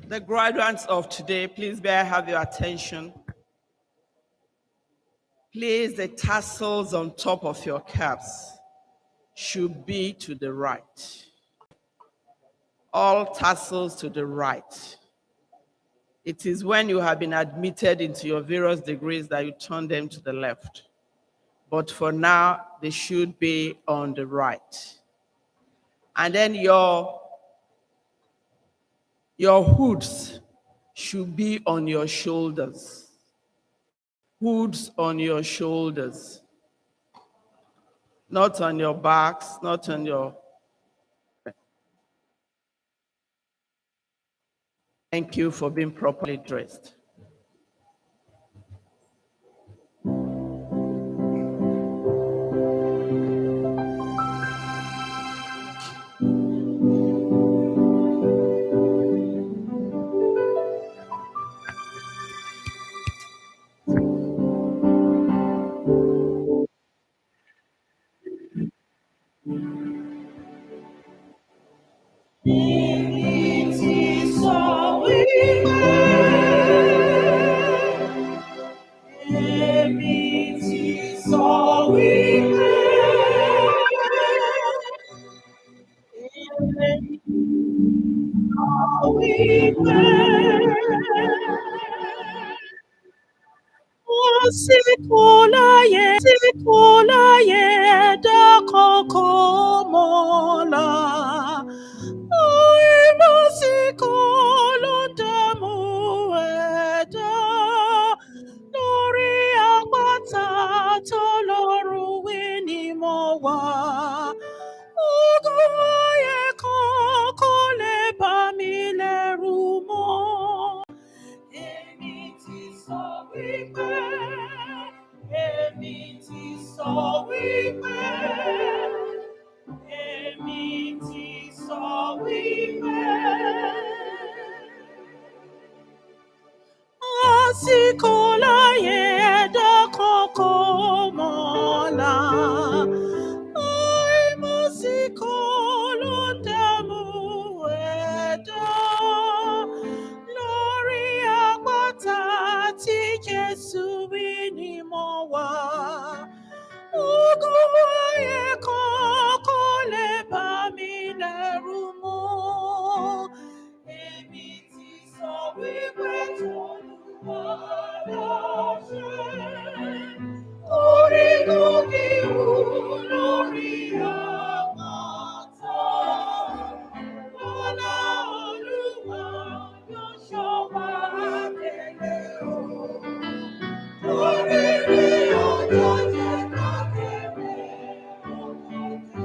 The graduates of today, please may I have your attention? Please, the tassels on top of your caps should be to the right. All tassels to the right. It is when you have been admitted into your various degrees that you turn them to the left. But for now, they should be on the right. And then your hoods should be on your shoulders. Hoods on your shoulders. Not on your backs, not on your... Thank you for being properly dressed. Sikolaye da kokomola. Oimo sikolo damu eda. Lórí àpáta t'Ọlọ́run wí ni mo wà. Ogun ayé kan kò lè bà mí lẹ́rù mọ́. Èmi ti sọ wípé, èmi ti sọ wípé, èmi ti sọ wípé. Àsìkò láyé ẹ̀dá kankan mọ̀la. Àìmásìkò ló ń dààmú ẹ̀dá. Lórí àpáta tí Jésù wí ni mo wà. Ogun ayé kan kò lè bà mí lẹ́rù mọ́. Èmi ti sọ wípé t'Olúwa ló ṣe. Orí gòkè wù lórí àpáta. Ọlá Olúwa yóò ṣọ́ wa délé o. Lórí rí ọjọ́ jẹ́ kákéré ọkọ̀.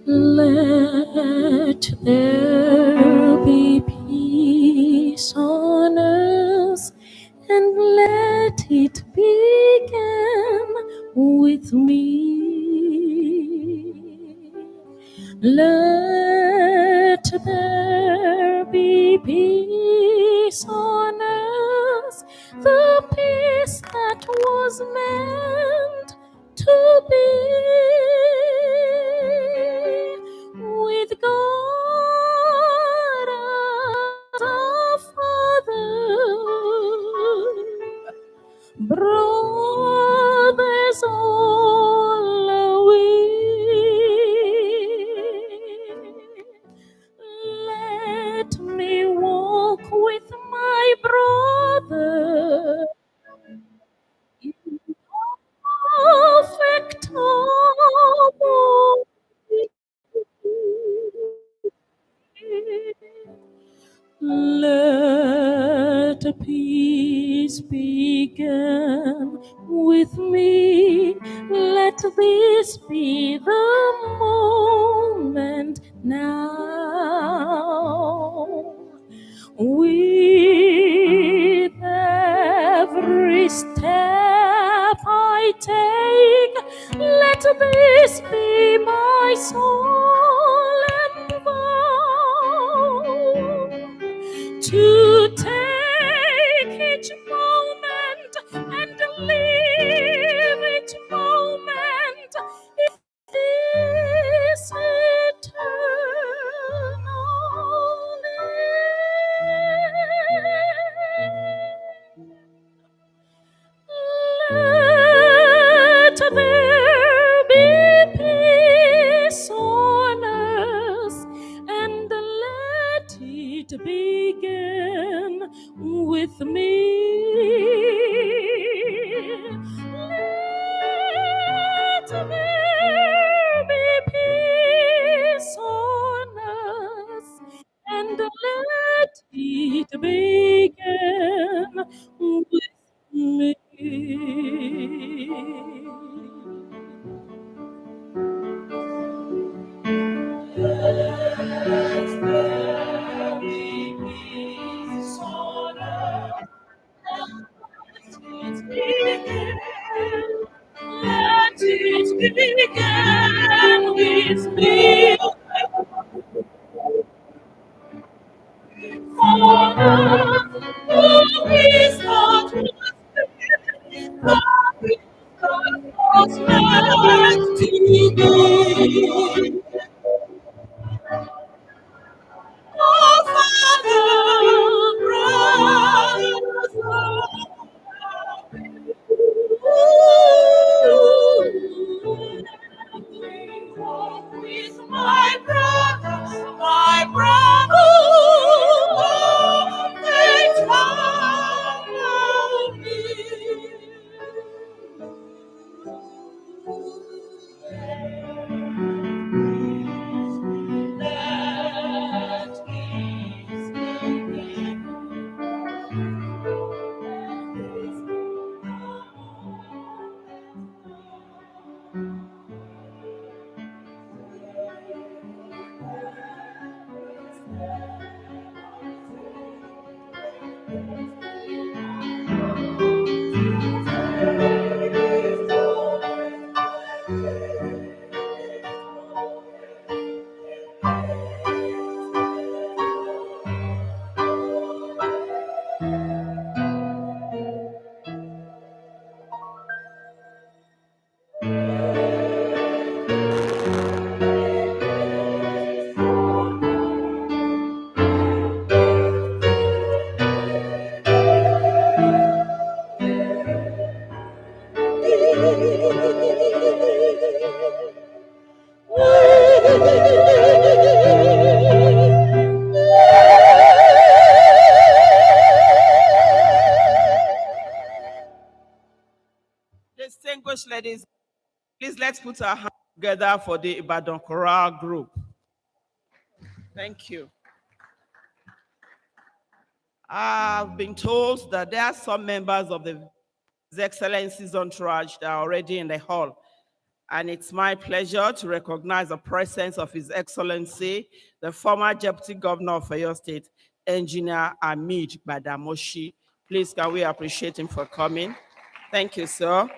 Let there be peace on earth, and let it begin with me. Let there be peace on earth, the peace that was meant to be with God as our Father. Brothers all are we. Let me walk with my brother in perfect harmony. Let peace begin with me. Let this be the moment now. With every step I take, let this be my solemn vow to take each moment and live each moment in this eternal name. Let there be peace on earth, and let it begin with me. Let there be peace on earth, and let it begin with me. Let there be peace began with me. Father, who is not was meant to be. Oh, Father, with my brother, they follow me. That is me. Distinguished ladies, please let's put our hands together for the Ibadan Choral Group. Thank you. I've been told that there are some members of His Excellency's entourage that are already in the hall. And it's my pleasure to recognize the presence of His Excellency, the former Deputy Governor of Oyo State, Engineer Hamid Badamoshi. Please, can we appreciate him for coming? Thank you, sir.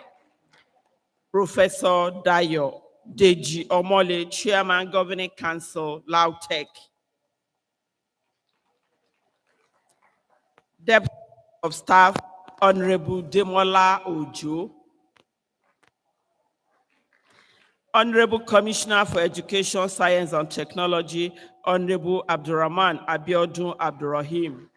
Professor Dayo Deji Omole, Chairman, Governing Council, LAUTECH. Deputy of Staff, Honorable Demola Ojo. Honorable Commissioner for Education, Science and Technology, Honorable Abdurrahman Abiodun Abdurrahim.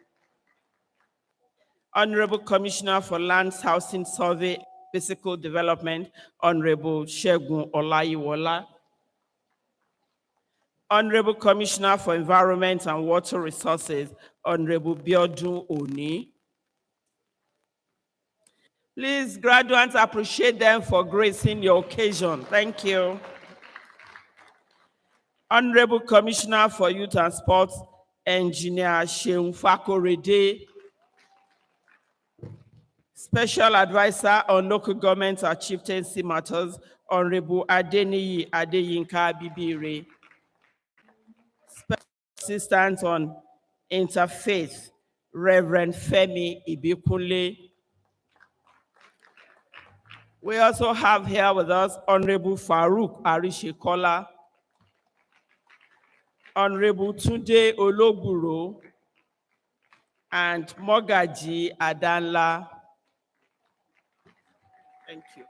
Honorable Commissioner for Lands, Housing, Survey, Physical Development, Honorable Shegun Olayiwola. Honorable Commissioner for Environment and Water Resources, Honorable Biodun Oni. Please, graduates, appreciate them for gracing the occasion. Thank you. Honorable Commissioner for Youth and Sports, Engineer Sheun Fakorede. Special Advisor on Local Government and Chieftaincy Matters, Honorable Adeniyi Adeyinka Bibire. Special Assistant on Interfaith, Reverend Femi Ibikunle. We also have here with us Honorable Farouk Arishekola, Honorable Tunde Ologburo, and Mogaji Adanla. Thank you.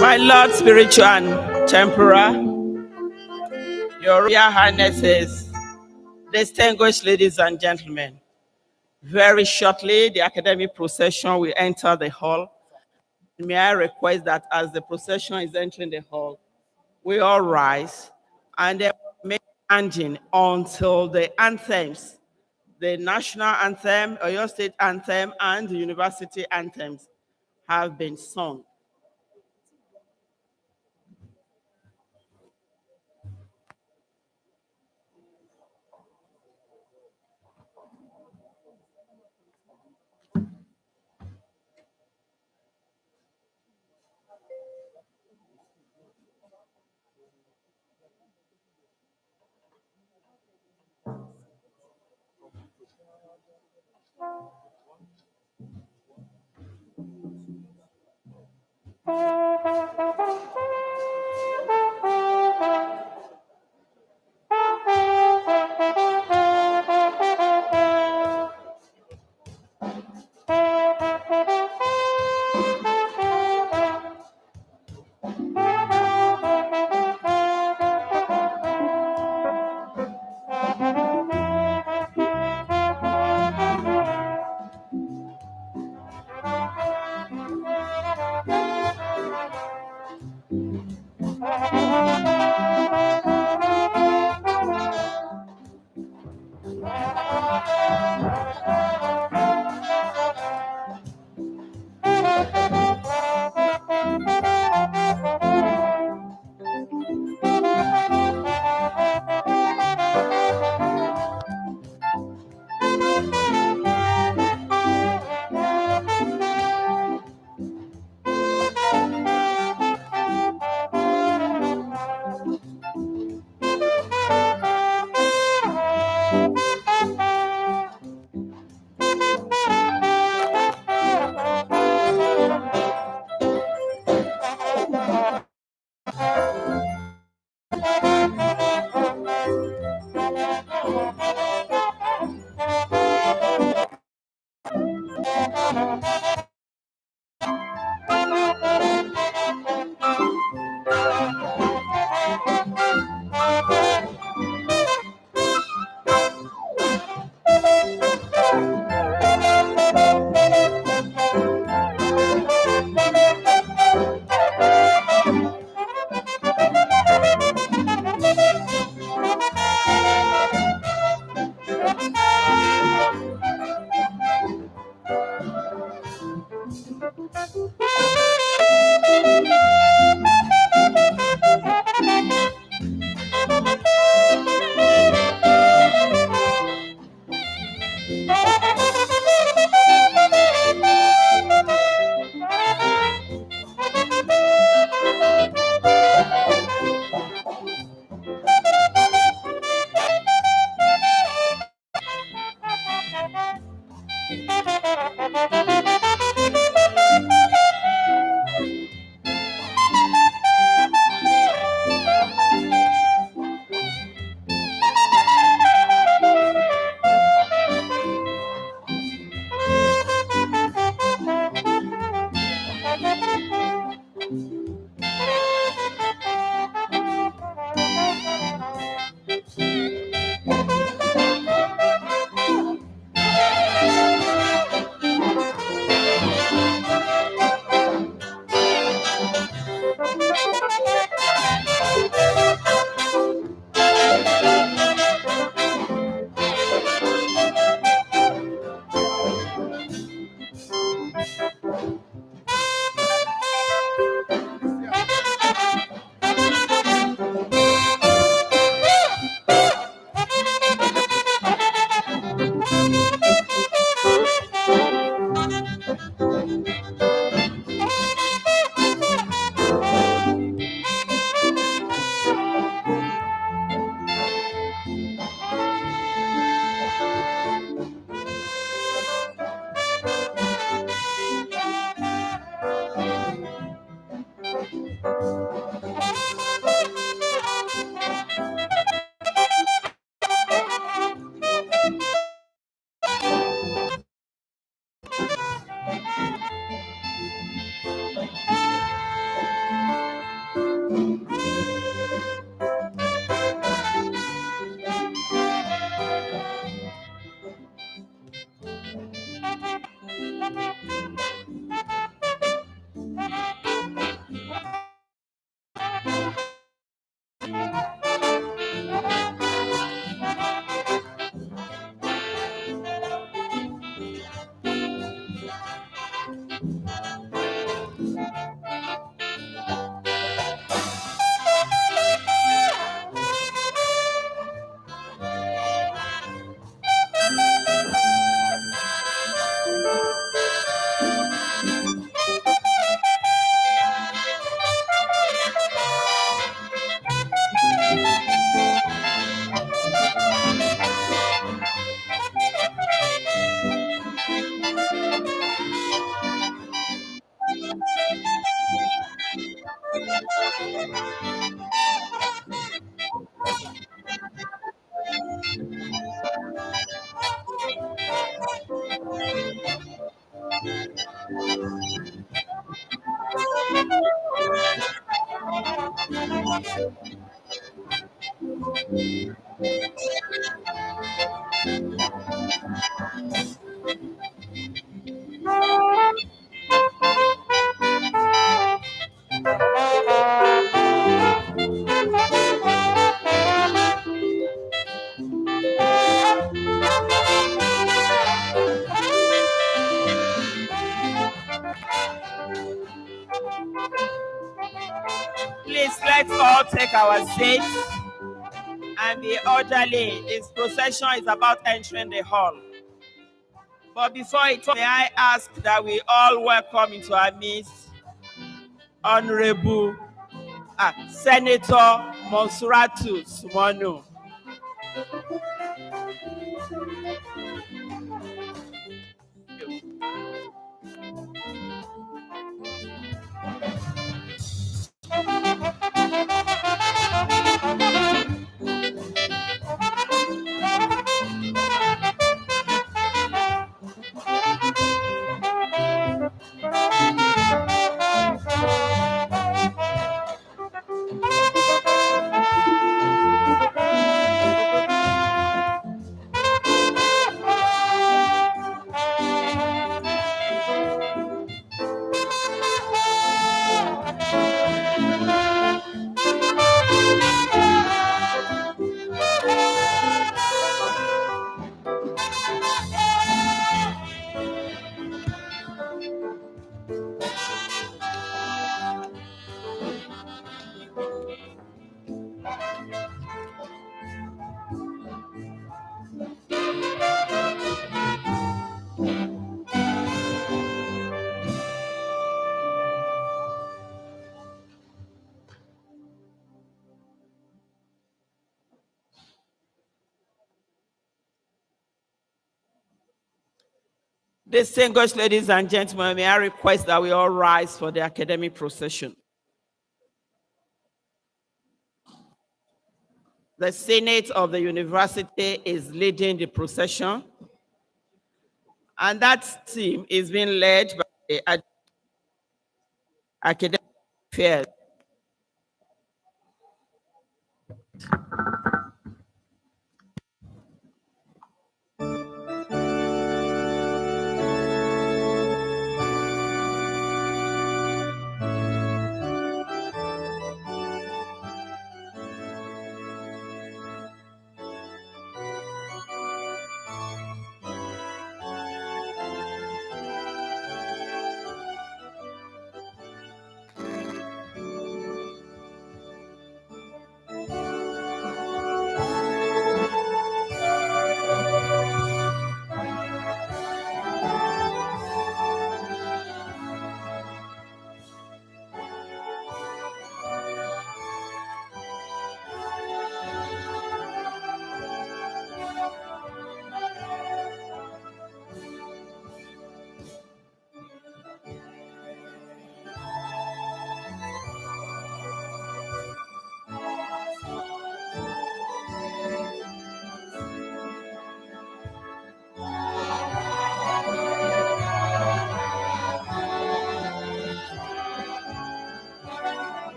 My Lord, spiritual and temporal, your Royal Highnesses, distinguished ladies and gentlemen, very shortly the academic procession will enter the hall. May I request that as the procession is entering the hall, we all rise and then remain standing until the anthems, the national anthem, Oyo State anthem, and the university anthems have been sung. Please, let's all take our seats and be orderly. This procession is about entering the hall. But before it, may I ask that we all welcome into our midst Honorable Senator Monsuratu Sumonu. Distinguished ladies and gentlemen, may I request that we all rise for the academic procession. The Senate of the university is leading the procession, and that team is being led by the academic affairs.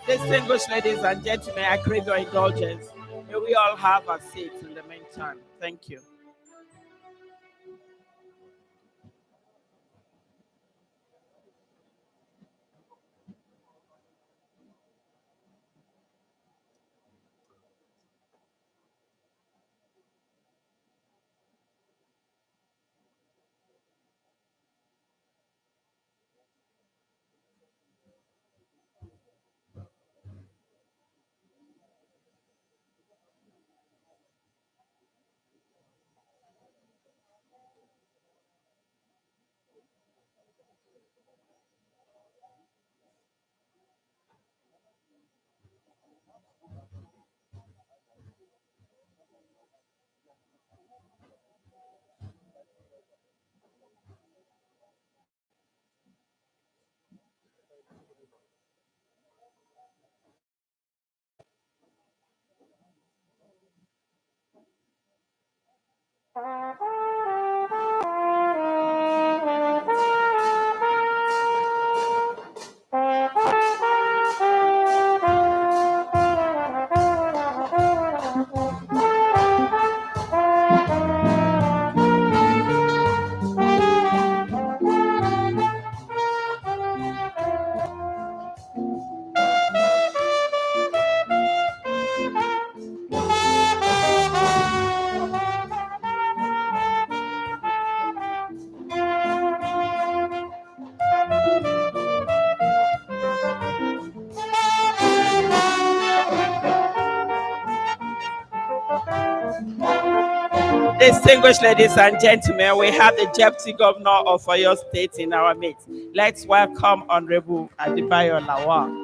Distinguished ladies and gentlemen, I crave your indulgence. May we all have a seat in the meantime. Thank you. Distinguished ladies and gentlemen, we have the Deputy Governor of Oyo State in our midst. Let's welcome Honorable Adebayo Lawal.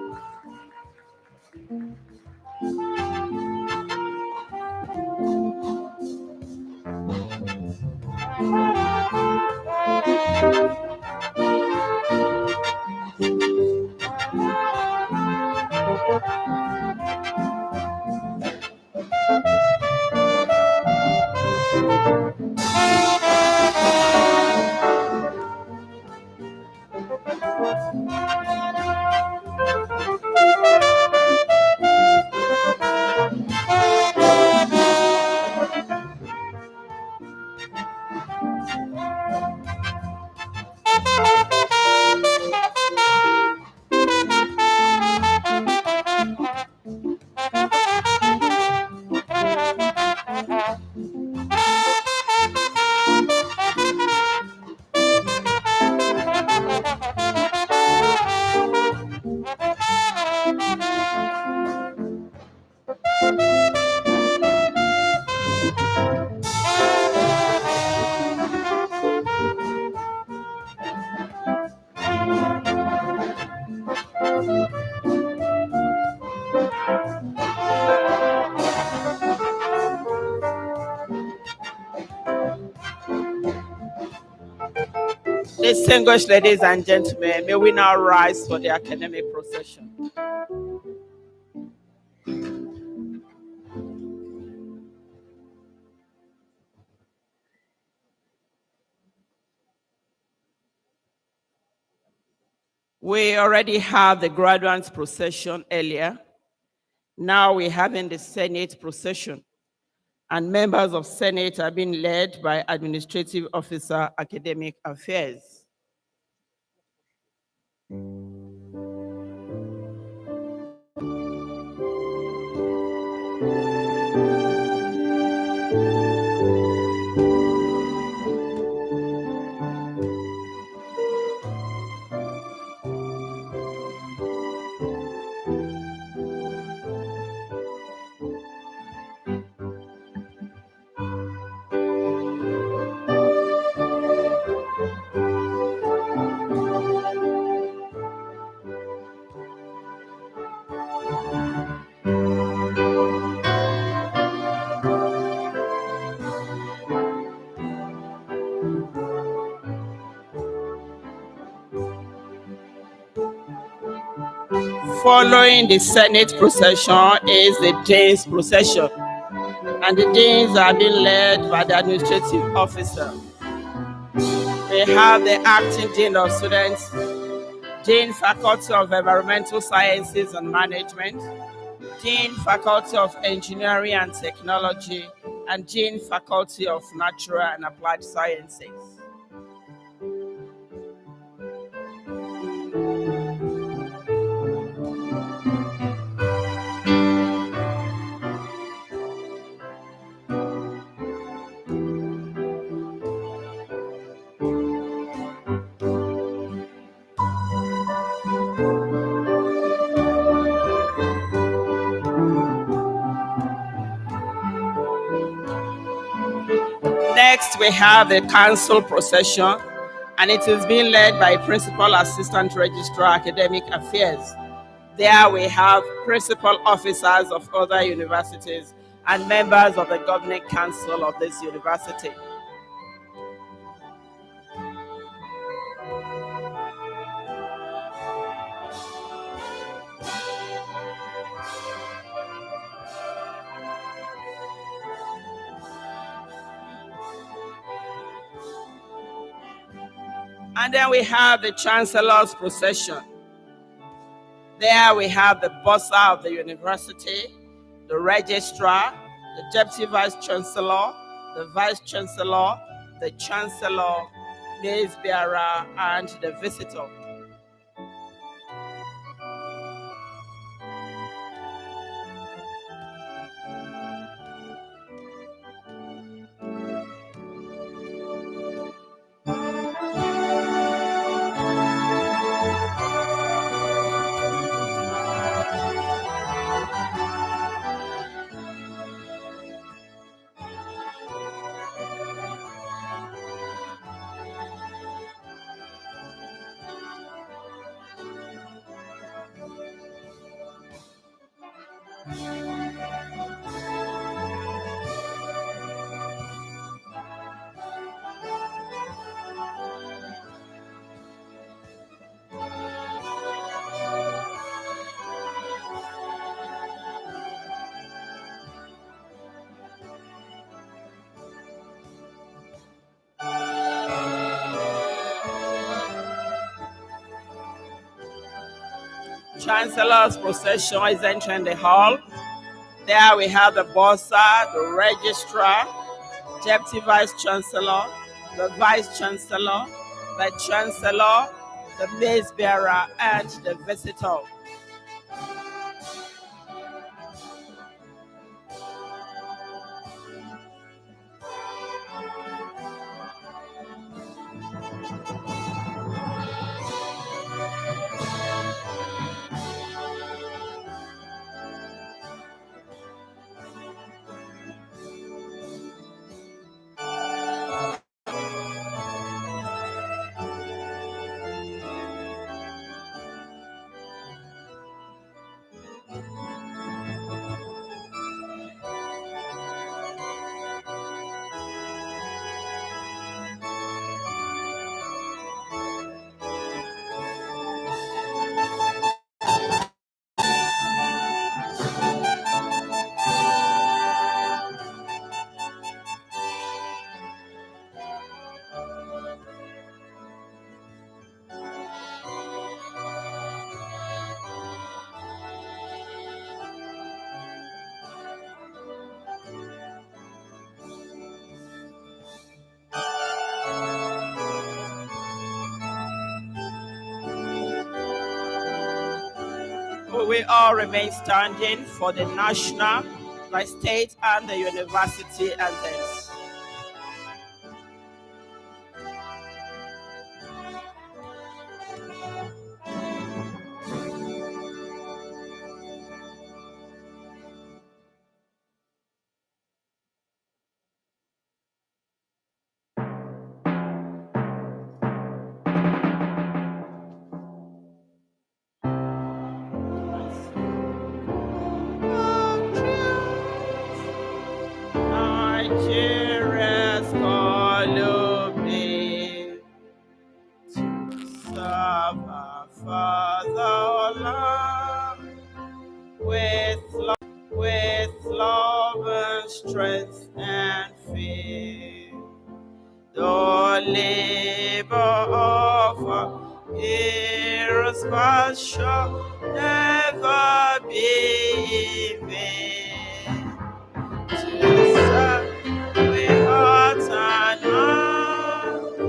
Distinguished ladies and gentlemen, may we now rise for the academic procession. We already have the graduates procession earlier. Now we're having the Senate procession, and members of Senate are being led by Administrative Officer, Academic Affairs. Following the Senate procession is the Dean's procession, and the Deans are being led by the Administrative Officer. We have the Acting Dean of Students, Dean, Faculty of Environmental Sciences and Management, Dean, Faculty of Engineering and Technology, and Dean, Faculty of Natural and Applied Sciences. Next, we have the council procession, and it is being led by Principal Assistant Registrar Academic Affairs. There we have principal officers of other universities and members of the governing council of this university. And then we have the chancellor's procession. There we have the bursar of the university, the registrar, the deputy vice chancellor, the vice chancellor, the chancellor, mace bearer, and the visitor. Chancellor's procession is entering the hall. There we have the bursar, the registrar, deputy vice chancellor, the vice chancellor, the chancellor, the mace bearer, and the visitor. We all remain standing for the national, the state, and the university anthems. Nigeria's Columbia to serve our fatherland with love and strength and faith. The labor of our heroes but shall never be in vain. To serve with heart and mind,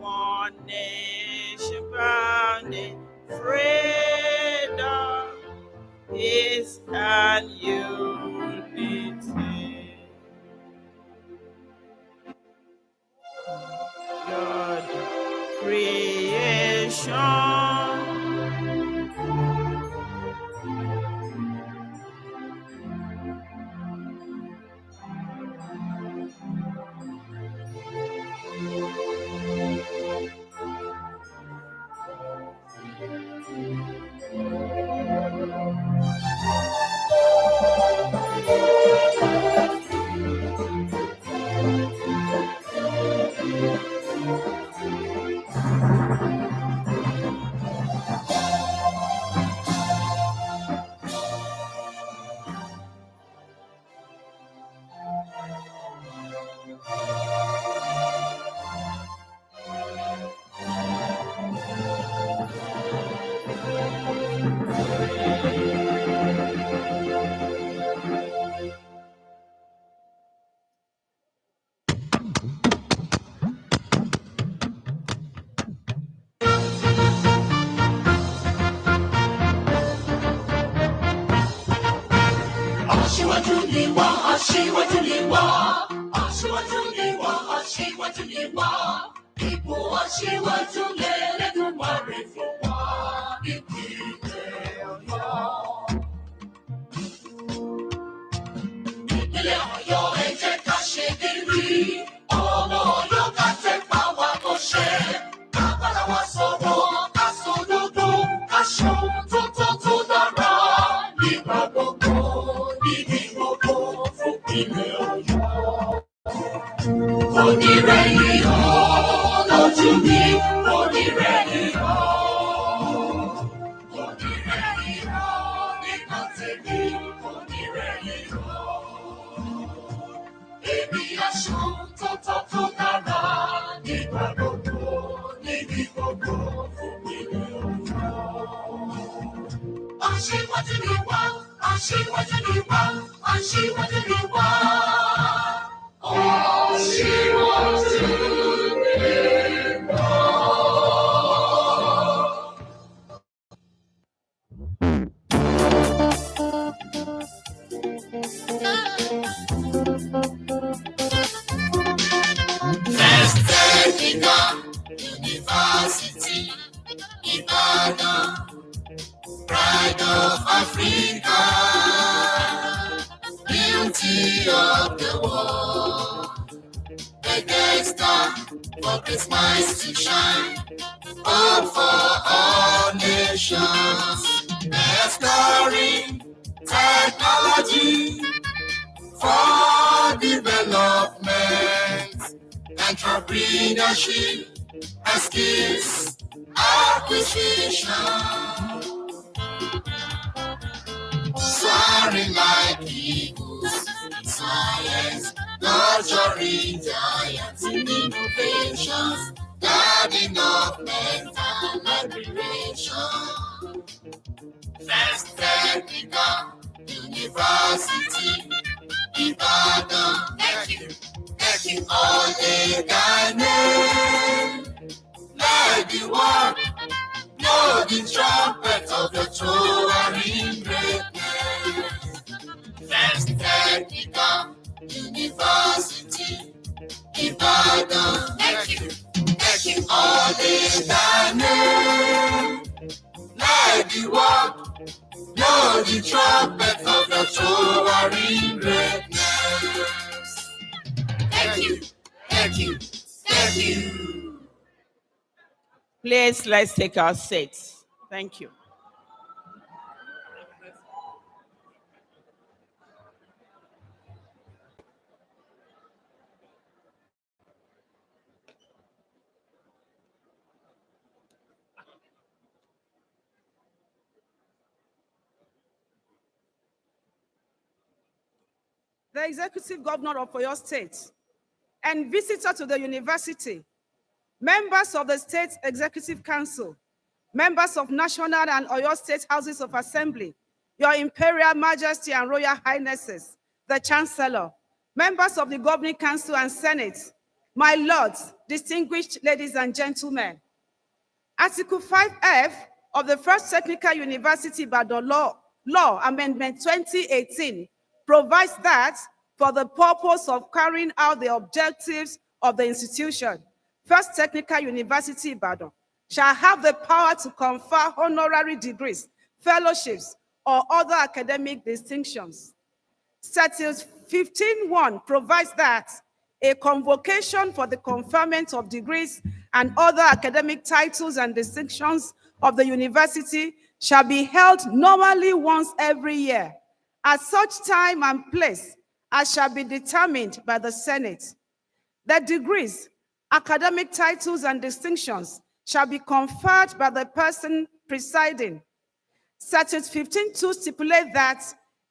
one nation bound in freedom, peace and unity. God creation. Aṣíwájú ni wá, aṣíwájú ni wá, aṣíwájú ni wá, aṣíwájú ni wá. Ipò aṣíwájú l'Ẹlẹ́dùmarè fún wa nípìnlẹ̀ Ọ̀yọ́. Ìpínlẹ̀ Ọ̀yọ́ ẹ jẹ́ ká ṣe gírí, ọmọ Ọ̀yọ́ ká tẹpá wa mọ́ṣẹ́. Ká bára wa sọ̀rọ̀, ká sòdodo, ká ṣohun tó tọ́ tó dára. Nígbà gbogbo, níbi gbogbo, fún ìpínlẹ̀ Ọ̀yọ́. Onírẹ̀yìn o, lójú mi, onírẹ̀yìn o. Onírẹ̀yìn o, nígbà tèmi, onírẹ̀yìn o. Èmi aṣohun tó tọ́ tó dára. Nígbà gbogbo, níbi gbogbo, fún ìpínlẹ̀ Ọ̀yọ́. Aṣíwájú ni wá, aṣíwájú ni wá, aṣíwájú ni wá. Aṣíwájú ni wá. First Technical University, Ibadan, pride of Africa, beauty of the world. The guest star for His minds to shine, hope for all nations. Exploring technology for development, entrepreneurship, and skills acquisition. Soaring like eagles in science, nurturing giants in innovations, guarding of mental liberation. First Technical University, Ibadan, thank you, all the Ghanaians. Let the world know the trumpet of the towering greatness. First Technical University, Ibadan, thank you, all the Ghanaians. Let the world know the trumpet of the towering greatness. Thank you. Please, let's take our seats. Thank you. The executive governor of Oyo State, and visitor to the university, members of the State Executive Council, members of National and Oyo State Houses of Assembly, Your Imperial Majesty and Royal Highnesses, the Chancellor, members of the Governing Council and Senate, my lords, distinguished ladies and gentlemen. Article 5F of the First Technical University Ibadan Law Amendment 2018 provides that for the purpose of carrying out the objectives of the institution, First Technical University Ibadan shall have the power to confer honorary degrees, fellowships, or other academic distinctions. Section 15.1 provides that a convocation for the conferment of degrees and other academic titles and distinctions of the university shall be held normally once every year, at such time and place as shall be determined by the Senate. The degrees, academic titles, and distinctions shall be conferred by the person presiding. Section 15.2 stipulates that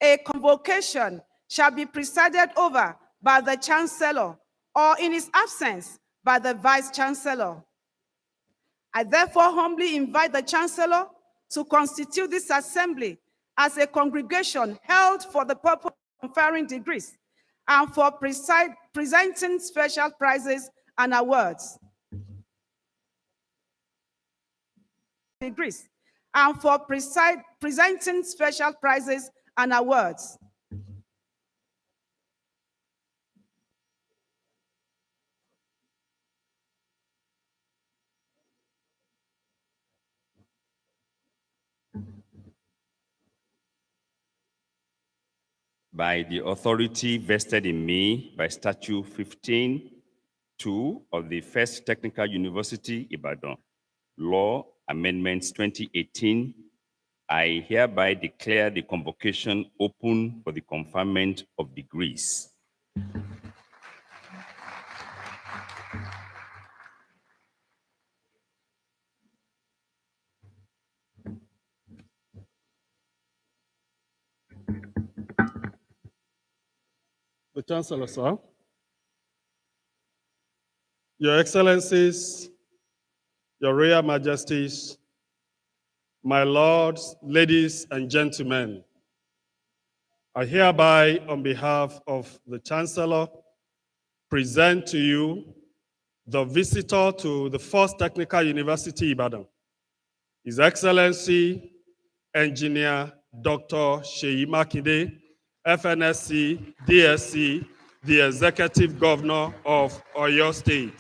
a convocation shall be presided over by the Chancellor, or in his absence, by the Vice-Chancellor. I therefore humbly invite the Chancellor to constitute this assembly as a congregation held for the purpose of conferring degrees and for presenting special prizes and awards. Degrees and for presenting special prizes and awards. By the authority vested in me by Statute 15(2) of the First Technical University Ibadan Law Amendments 2018, I hereby declare the convocation open for the conferment of degrees. The Chancellor, sir. Your Excellencies, Your Royal Majesties, my lords, ladies, and gentlemen, I hereby, on behalf of the Chancellor, present to you the visitor to the First Technical University Ibadan, His Excellency, Engineer Dr. Seyi Makinde, FNSC, DSC, the Executive Governor of Oyo State.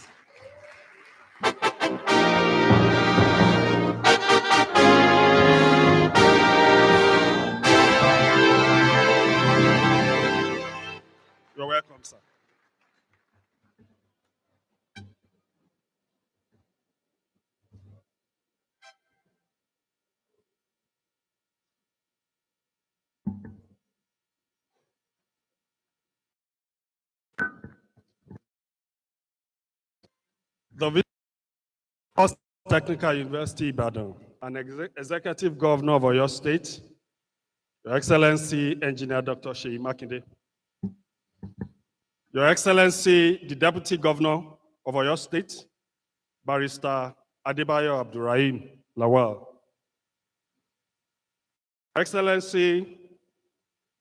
You're welcome, sir. The First Technical University Ibadan, an Executive Governor of Oyo State, Your Excellency, Engineer Dr. Seyi Makinde. Your Excellency, the Deputy Governor of Oyo State, Barrister Adebayo Abdurrahim Lawal. Your Excellency,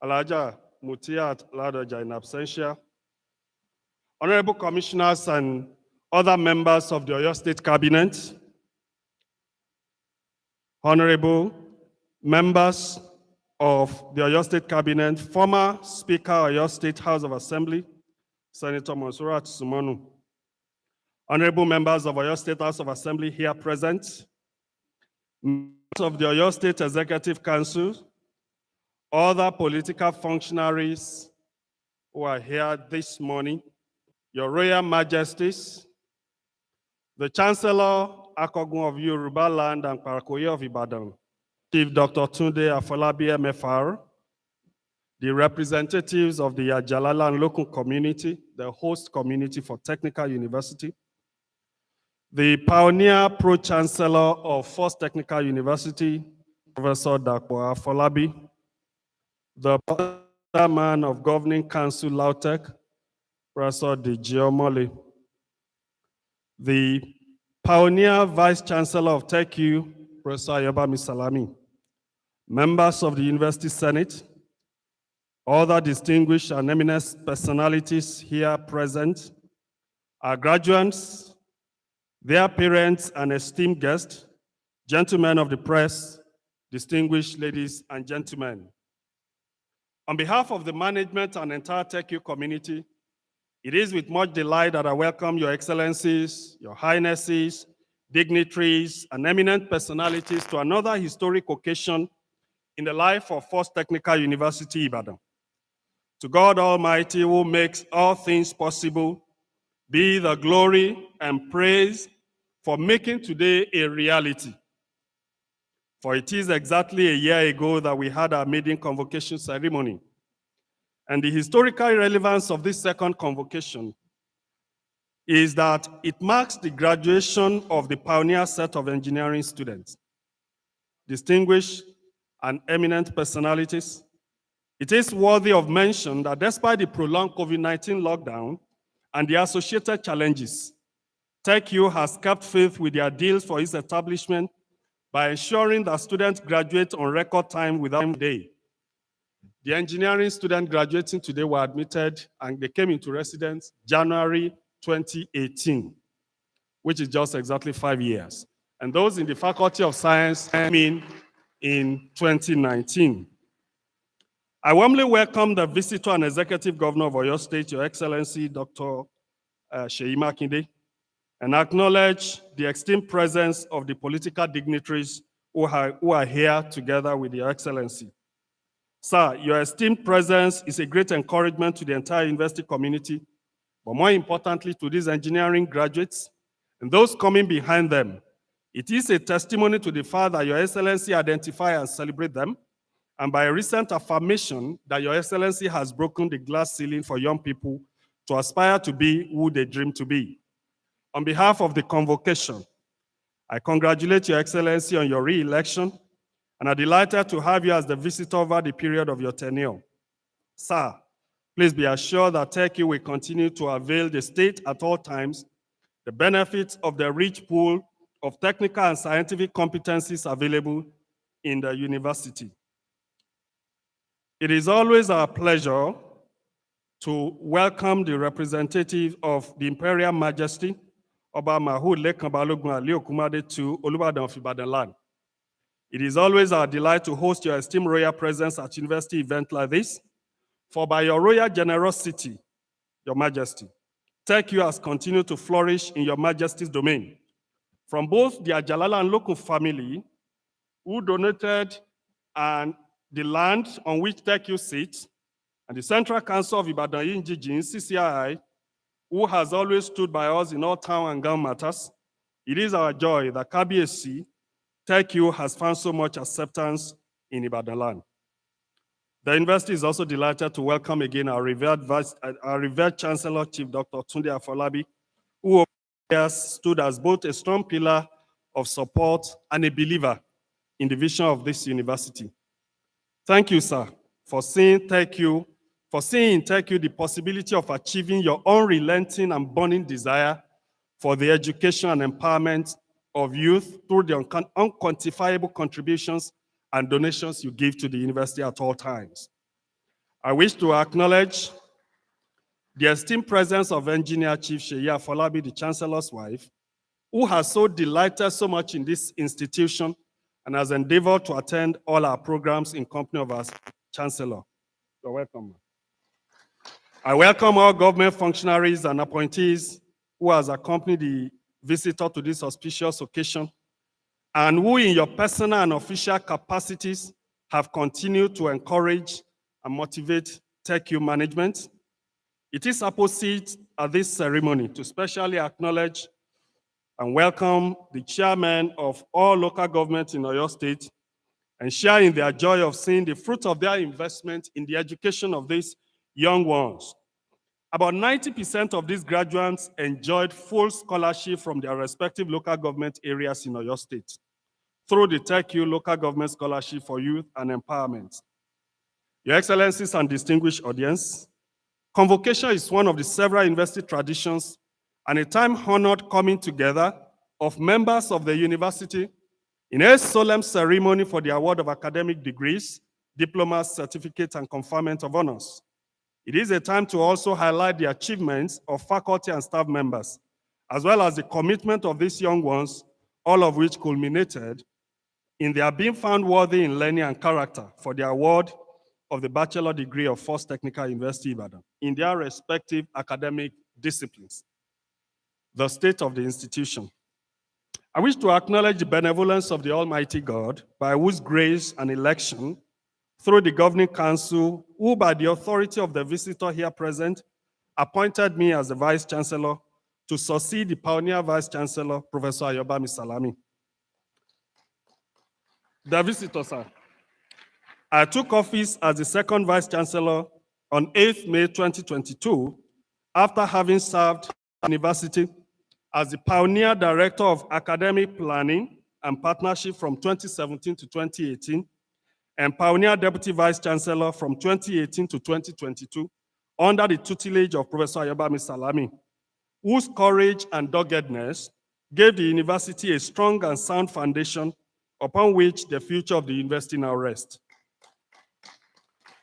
Alhaja Mutiat Ladoja in absentia, Honorable Commissioners and other members of the Oyo State Cabinet, Honorable members of the Oyo State Cabinet, former Speaker of Oyo State House of Assembly, Senator Monsurat Sumonu, honorable members of Oyo State House of Assembly here present, members of the Oyo State Executive Council, other political functionaries who are here this morning, Your Royal Majesties, the Chancellor Akogun of Yoruba Land and Parakoye of Ibadan, Chief Dr. Tunde Afolabi MFR, the representatives of the Ajalala and local community, the host community for Technical University, the pioneer pro-chancellor of First Technical University, Professor Dapo Afolabi, the chairman of Governing Council LAUTECH, Professor Deji Omole, the pioneer vice chancellor of TechU, Professor Ayobami Salami, members of the University Senate, other distinguished and eminent personalities here present, our graduates, their parents and esteemed guests, gentlemen of the press, distinguished ladies and gentlemen. On behalf of the management and entire TechU community, it is with much delight that I welcome your excellencies, your highnesses, dignitaries, and eminent personalities to another historic occasion in the life of First Technical University, Ibadan. To God Almighty, who makes all things possible, be the glory and praise for making today a reality. For it is exactly a year ago that we had our maiden convocation ceremony. And the historical relevance of this second convocation is that it marks the graduation of the pioneer set of engineering students. Distinguished and eminent personalities, it is worthy of mention that despite the prolonged COVID-19 lockdown and the associated challenges, TechU has kept faith with their deals for its establishment by ensuring that students graduate on record time without delay. The engineering students graduating today were admitted and they came into residence January 2018, which is just exactly 5 years. And those in the Faculty of Science came in 2019. I warmly welcome the Visitor and Executive Governor of Oyo State, Your Excellency, Dr. Seyi Makinde, and acknowledge the esteemed presence of the political dignitaries who are here together with Your Excellency. Sir, your esteemed presence is a great encouragement to the entire university community, but more importantly to these engineering graduates and those coming behind them. It is a testimony to the fact that Your Excellency identify and celebrate them, and by a recent affirmation that Your Excellency has broken the glass ceiling for young people to aspire to be who they dream to be. On behalf of the convocation, I congratulate Your Excellency on your re-election and are delighted to have you as the visitor over the period of your tenure. Sir, please be assured that TechU will continue to avail the state at all times the benefits of the rich pool of technical and scientific competencies available in the university. It is always our pleasure to welcome the representative of the Imperial Majesty, Oba Mahud Lekan Balogun Ali Okumade to Olubadan of Ibadan land. It is always our delight to host your esteemed royal presence at university events like this, for by your royal generosity, Your Majesty, TechU has continued to flourish in Your Majesty's domain. From both the Ajalala and Lokun family, who donated and the land on which TechU sits, and the Central Council of Ibadan Yinjijin, CCI, who has always stood by us in all town and gown matters, it is our joy that KBSC, TechU has found so much acceptance in Ibadan land. The university is also delighted to welcome again our revered Chancellor, Chief Dr. Tunde Afolabi, who over the years stood as both a strong pillar of support and a believer in the vision of this university. Thank you, sir, for seeing in TechU the possibility of achieving your unrelenting and burning desire for the education and empowerment of youth through the unquantifiable contributions and donations you give to the university at all times. I wish to acknowledge the esteemed presence of Engineer Chief Seyi Afolabi, the Chancellor's wife, who has so delighted so much in this institution and has endeavored to attend all our programs in company of our Chancellor. You're welcome. I welcome all government functionaries and appointees who has accompanied the visitor to this auspicious occasion, and who in your personal and official capacities have continued to encourage and motivate TechU management. It is apposite at this ceremony to specially acknowledge and welcome the chairmen of all local governments in Oyo State and share in their joy of seeing the fruit of their investment in the education of these young ones. About 90% of these graduates enjoyed full scholarship from their respective local government areas in Oyo State through the TechU Local Government Scholarship for Youth and Empowerment. Your Excellencies and distinguished audience, convocation is one of the several university traditions and a time-honored coming together of members of the university, In a solemn ceremony for the award of academic degrees, diplomas, certificates, and conferment of honors, it is a time to also highlight the achievements of faculty and staff members, as well as the commitment of these young ones, all of which culminated in their being found worthy in learning and character for the award of the bachelor degree of First Technical University Ibadan in their respective academic disciplines. The state of the institution. I wish to acknowledge the benevolence of the Almighty God, by whose grace and election, through the governing council, who by the authority of the visitor here present, appointed me as the Vice Chancellor to succeed the pioneer Vice Chancellor, Professor Ayobami Salami. The visitor, sir. I took office as the second Vice Chancellor on 8th May 2022, after having served at the university as the pioneer director of academic planning and partnership from 2017 to 2018, and pioneer deputy vice chancellor from 2018 to 2022, under the tutelage of Professor Ayobami Salami, whose courage and doggedness gave the university a strong and sound foundation upon which the future of the university now rests.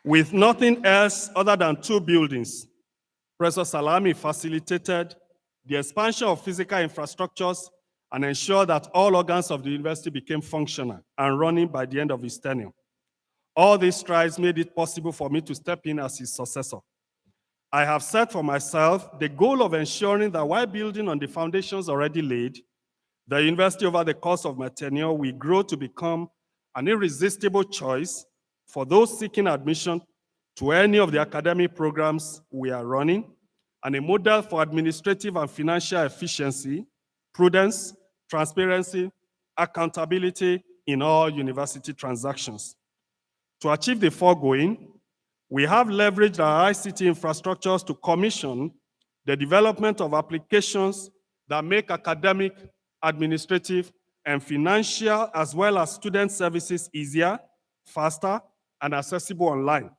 With nothing else other than 2 buildings, Professor Salami facilitated the expansion of physical infrastructures and ensured that all organs of the university became functional and running by the end of his tenure. All these strides made it possible for me to step in as his successor. I have set for myself the goal of ensuring that while building on the foundations already laid, the university over the course of my tenure will grow to become an irresistible choice for those seeking admission to any of the academic programs we are running, and a model for administrative and financial efficiency, prudence, transparency, accountability in all university transactions. To achieve the foregoing, we have leveraged our ICT infrastructures to commission the development of applications that make academic, administrative, and financial, as well as student services easier, faster, and accessible online.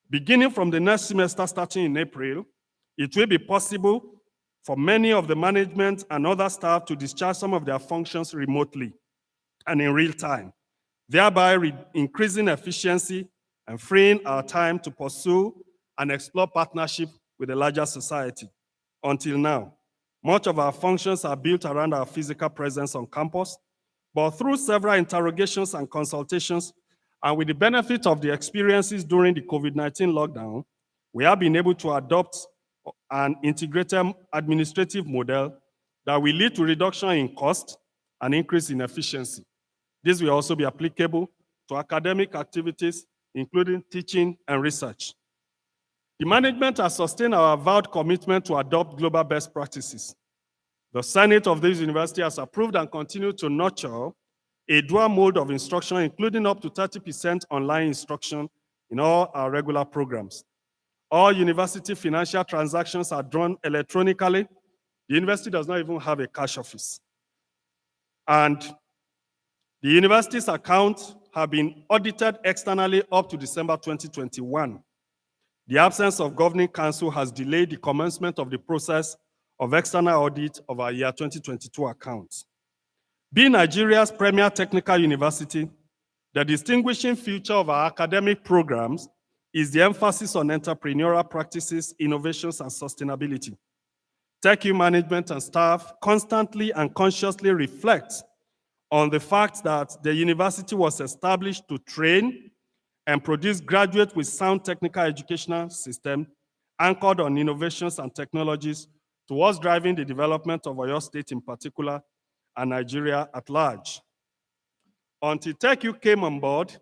Beginning from the next semester starting in April, it will be possible for many of the management and other staff to discharge some of their functions remotely and in real time, thereby increasing efficiency and freeing our time to pursue and explore partnership with the larger society. Until now, much of our functions are built around our physical presence on campus, but through several interrogations and consultations, and with the benefit of the experiences during the COVID-19 lockdown, we have been able to adopt an integrated administrative model that will lead to reduction in cost and increase in efficiency. This will also be applicable to academic activities, including teaching and research. The management has sustained our avowed commitment to adopt global best practices. The Senate of this university has approved and continued to nurture a dual mode of instruction, including up to 30% online instruction in all our regular programs. All university financial transactions are done electronically. The university does not even have a cash office. And the university's accounts have been audited externally up to December 2021. The absence of governing council has delayed the commencement of the process of external audit of our year 2022 accounts. Being Nigeria's premier technical university, the distinguishing feature of our academic programs is the emphasis on entrepreneurial practices, innovations, and sustainability. TechU management and staff constantly and consciously reflect on the fact that the university was established to train and produce graduates with sound technical educational system anchored on innovations and technologies towards driving the development of Oyo State in particular and Nigeria at large. Until TechU came on board,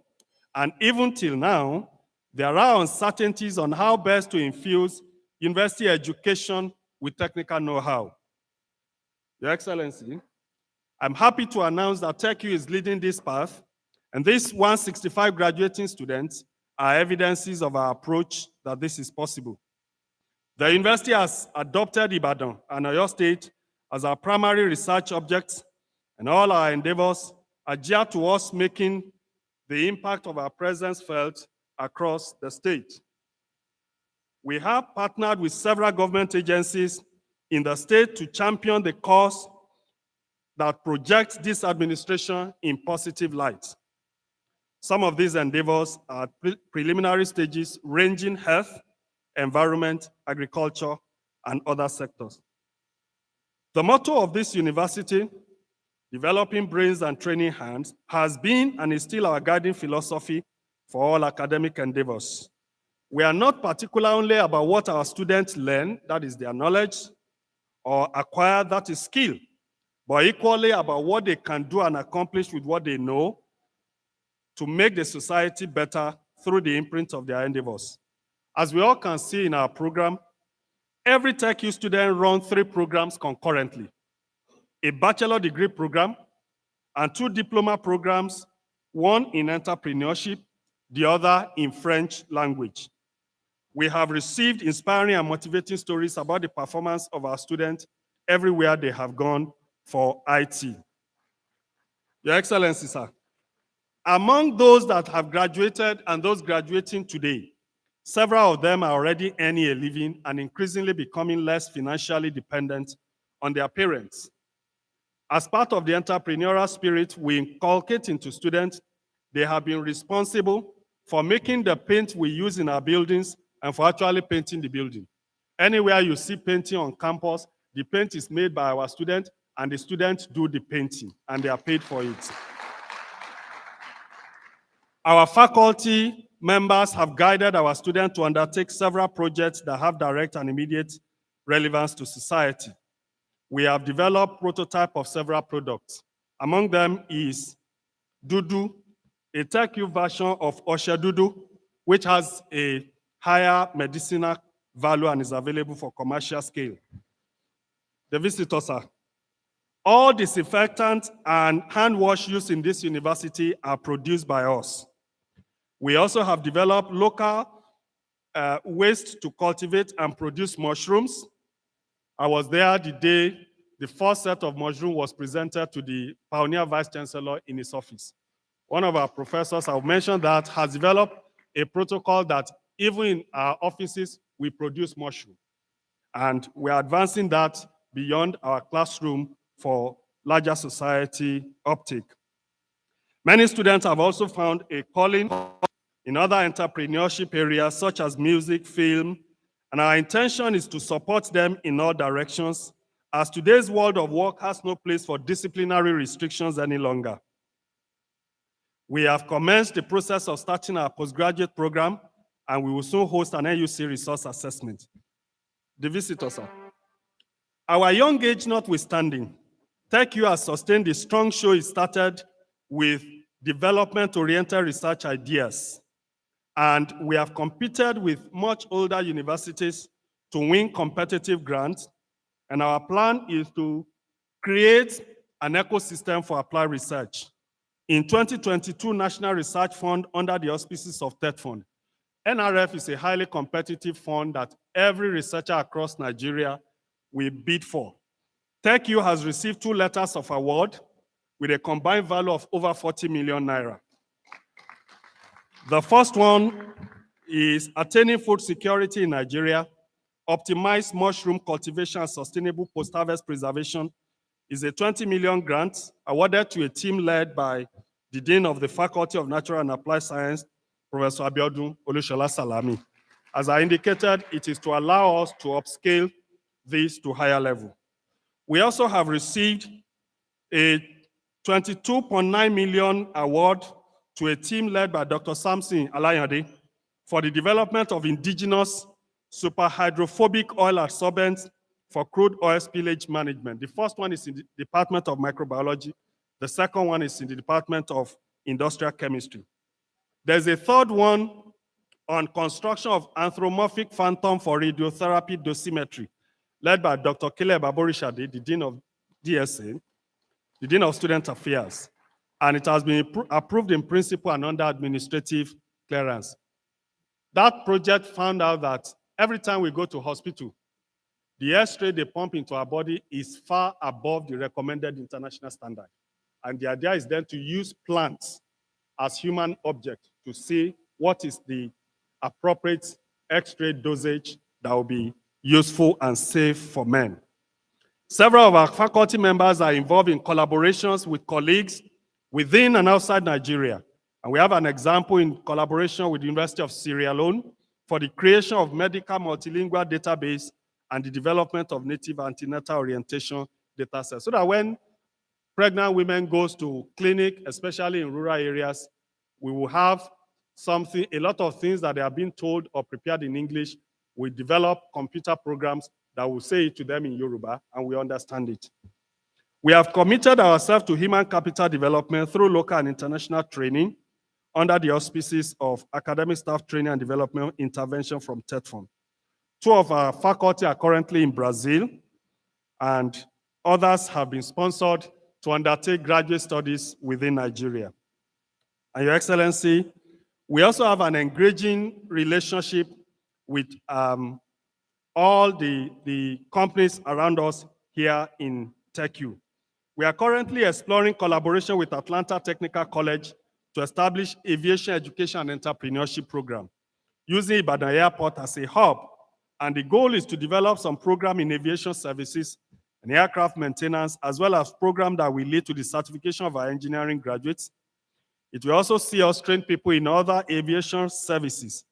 and even till now, there are uncertainties on how best to infuse university education with technical know-how. Your Excellency, I'm happy to announce that TechU is leading this path, and these 165 graduating students are evidences of our approach that this is possible. The university has adopted Ibadan and Oyo State as our primary research objects, and all our endeavors are geared to us making the impact of our presence felt across the state. We have partnered with several government agencies in the state to champion the cause that project this administration in positive light. Some of these endeavors are preliminary stages ranging health, environment, agriculture, and other sectors. The motto of this university, developing brains and training hands, has been and is still our guiding philosophy for all academic endeavors. We are not particular only about what our students learn, that is their knowledge, or acquire, that is skill, but equally about what they can do and accomplish with what they know to make the society better through the imprint of their endeavors. As we all can see in our program, every TechU student runs 3 programs concurrently: a bachelor degree program and 2 diploma programs, one in entrepreneurship, the other in French language. We have received inspiring and motivating stories about the performance of our students everywhere they have gone for IT. Your Excellency, sir, among those that have graduated and those graduating today, several of them are already earning a living and increasingly becoming less financially dependent on their parents. As part of the entrepreneurial spirit we inculcate into students, they have been responsible for making the paint we use in our buildings and for actually painting the building. Anywhere you see painting on campus, the paint is made by our students, and the students do the painting, and they are paid for it. Our faculty members have guided our students to undertake several projects that have direct and immediate relevance to society. We have developed prototype of several products. Among them is Dudu, a TechU version of Osha Dudu, which has a higher medicinal value and is available for commercial scale. The visitors, sir. All disinfectants and hand wash used in this university are produced by us. We also have developed local waste to cultivate and produce mushrooms. I was there the day the first set of mushroom was presented to the pioneer vice chancellor in his office. One of our professors, I've mentioned that, has developed a protocol that even in our offices, we produce mushroom. And we're advancing that beyond our classroom for larger society uptake. Many students have also found a calling in other entrepreneurship areas such as music, film, and our intention is to support them in all directions, as today's world of work has no place for disciplinary restrictions any longer. We have commenced the process of starting our postgraduate program, and we will soon host an NUC resource assessment. The visitors, sir. Our young age notwithstanding, TechU has sustained the strong show it started with development-oriented research ideas. And we have competed with much older universities to win competitive grants. And our plan is to create an ecosystem for applied research. In 2022 National Research Fund under the auspices of TED Fund, NRF is a highly competitive fund that every researcher across Nigeria will bid for. TechU has received 2 letters of award with a combined value of over 40 million naira. The first one is Attaining Food Security in Nigeria, Optimize Mushroom Cultivation and Sustainable Post-Harvest Preservation, is a 20 million grant awarded to a team led by the Dean of the Faculty of Natural and Applied Science, Professor Abiodun Olushola Salami. As I indicated, it is to allow us to upscale this to higher level. We also have received a 22.9 million award to a team led by Dr. Samson Alayande for the development of indigenous superhydrophobic oil adsorbents for crude oil spillage management. The first one is in the Department of Microbiology. The second one is in the Department of Industrial Chemistry. There's a third one on construction of anthropomorphic phantom for radiotherapy dosimetry, led by Dr. Caleb Aborishade, the Dean of DSA, the Dean of Student Affairs. And it has been approved in principle and under administrative clearance. That project found out that every time we go to hospital, the X-ray they pump into our body is far above the recommended international standard. And the idea is then to use plants as human objects to see what is the appropriate X-ray dosage that will be useful and safe for men. Several of our faculty members are involved in collaborations with colleagues within and outside Nigeria. And we have an example in collaboration with the University of Sierra Leone for the creation of medical multilingual database and the development of native antenatal orientation data sets. So that when pregnant women goes to clinic, especially in rural areas, we will have something, a lot of things that they are being told or prepared in English. We develop computer programs that will say it to them in Yoruba, and we understand it. We have committed ourselves to human capital development through local and international training under the auspices of Academic Staff Training and Development Intervention from TETFON. 2 of our faculty are currently in Brazil, and others have been sponsored to undertake graduate studies within Nigeria. And Your Excellency, we also have an engaging relationship with all the companies around us here in TechU. We are currently exploring collaboration with Atlanta Technical College to establish aviation education and entrepreneurship program, using Ibadan Airport as a hub. And the goal is to develop some program in aviation services and aircraft maintenance, as well as program that will lead to the certification of our engineering graduates. It will also see us train people in other aviation services.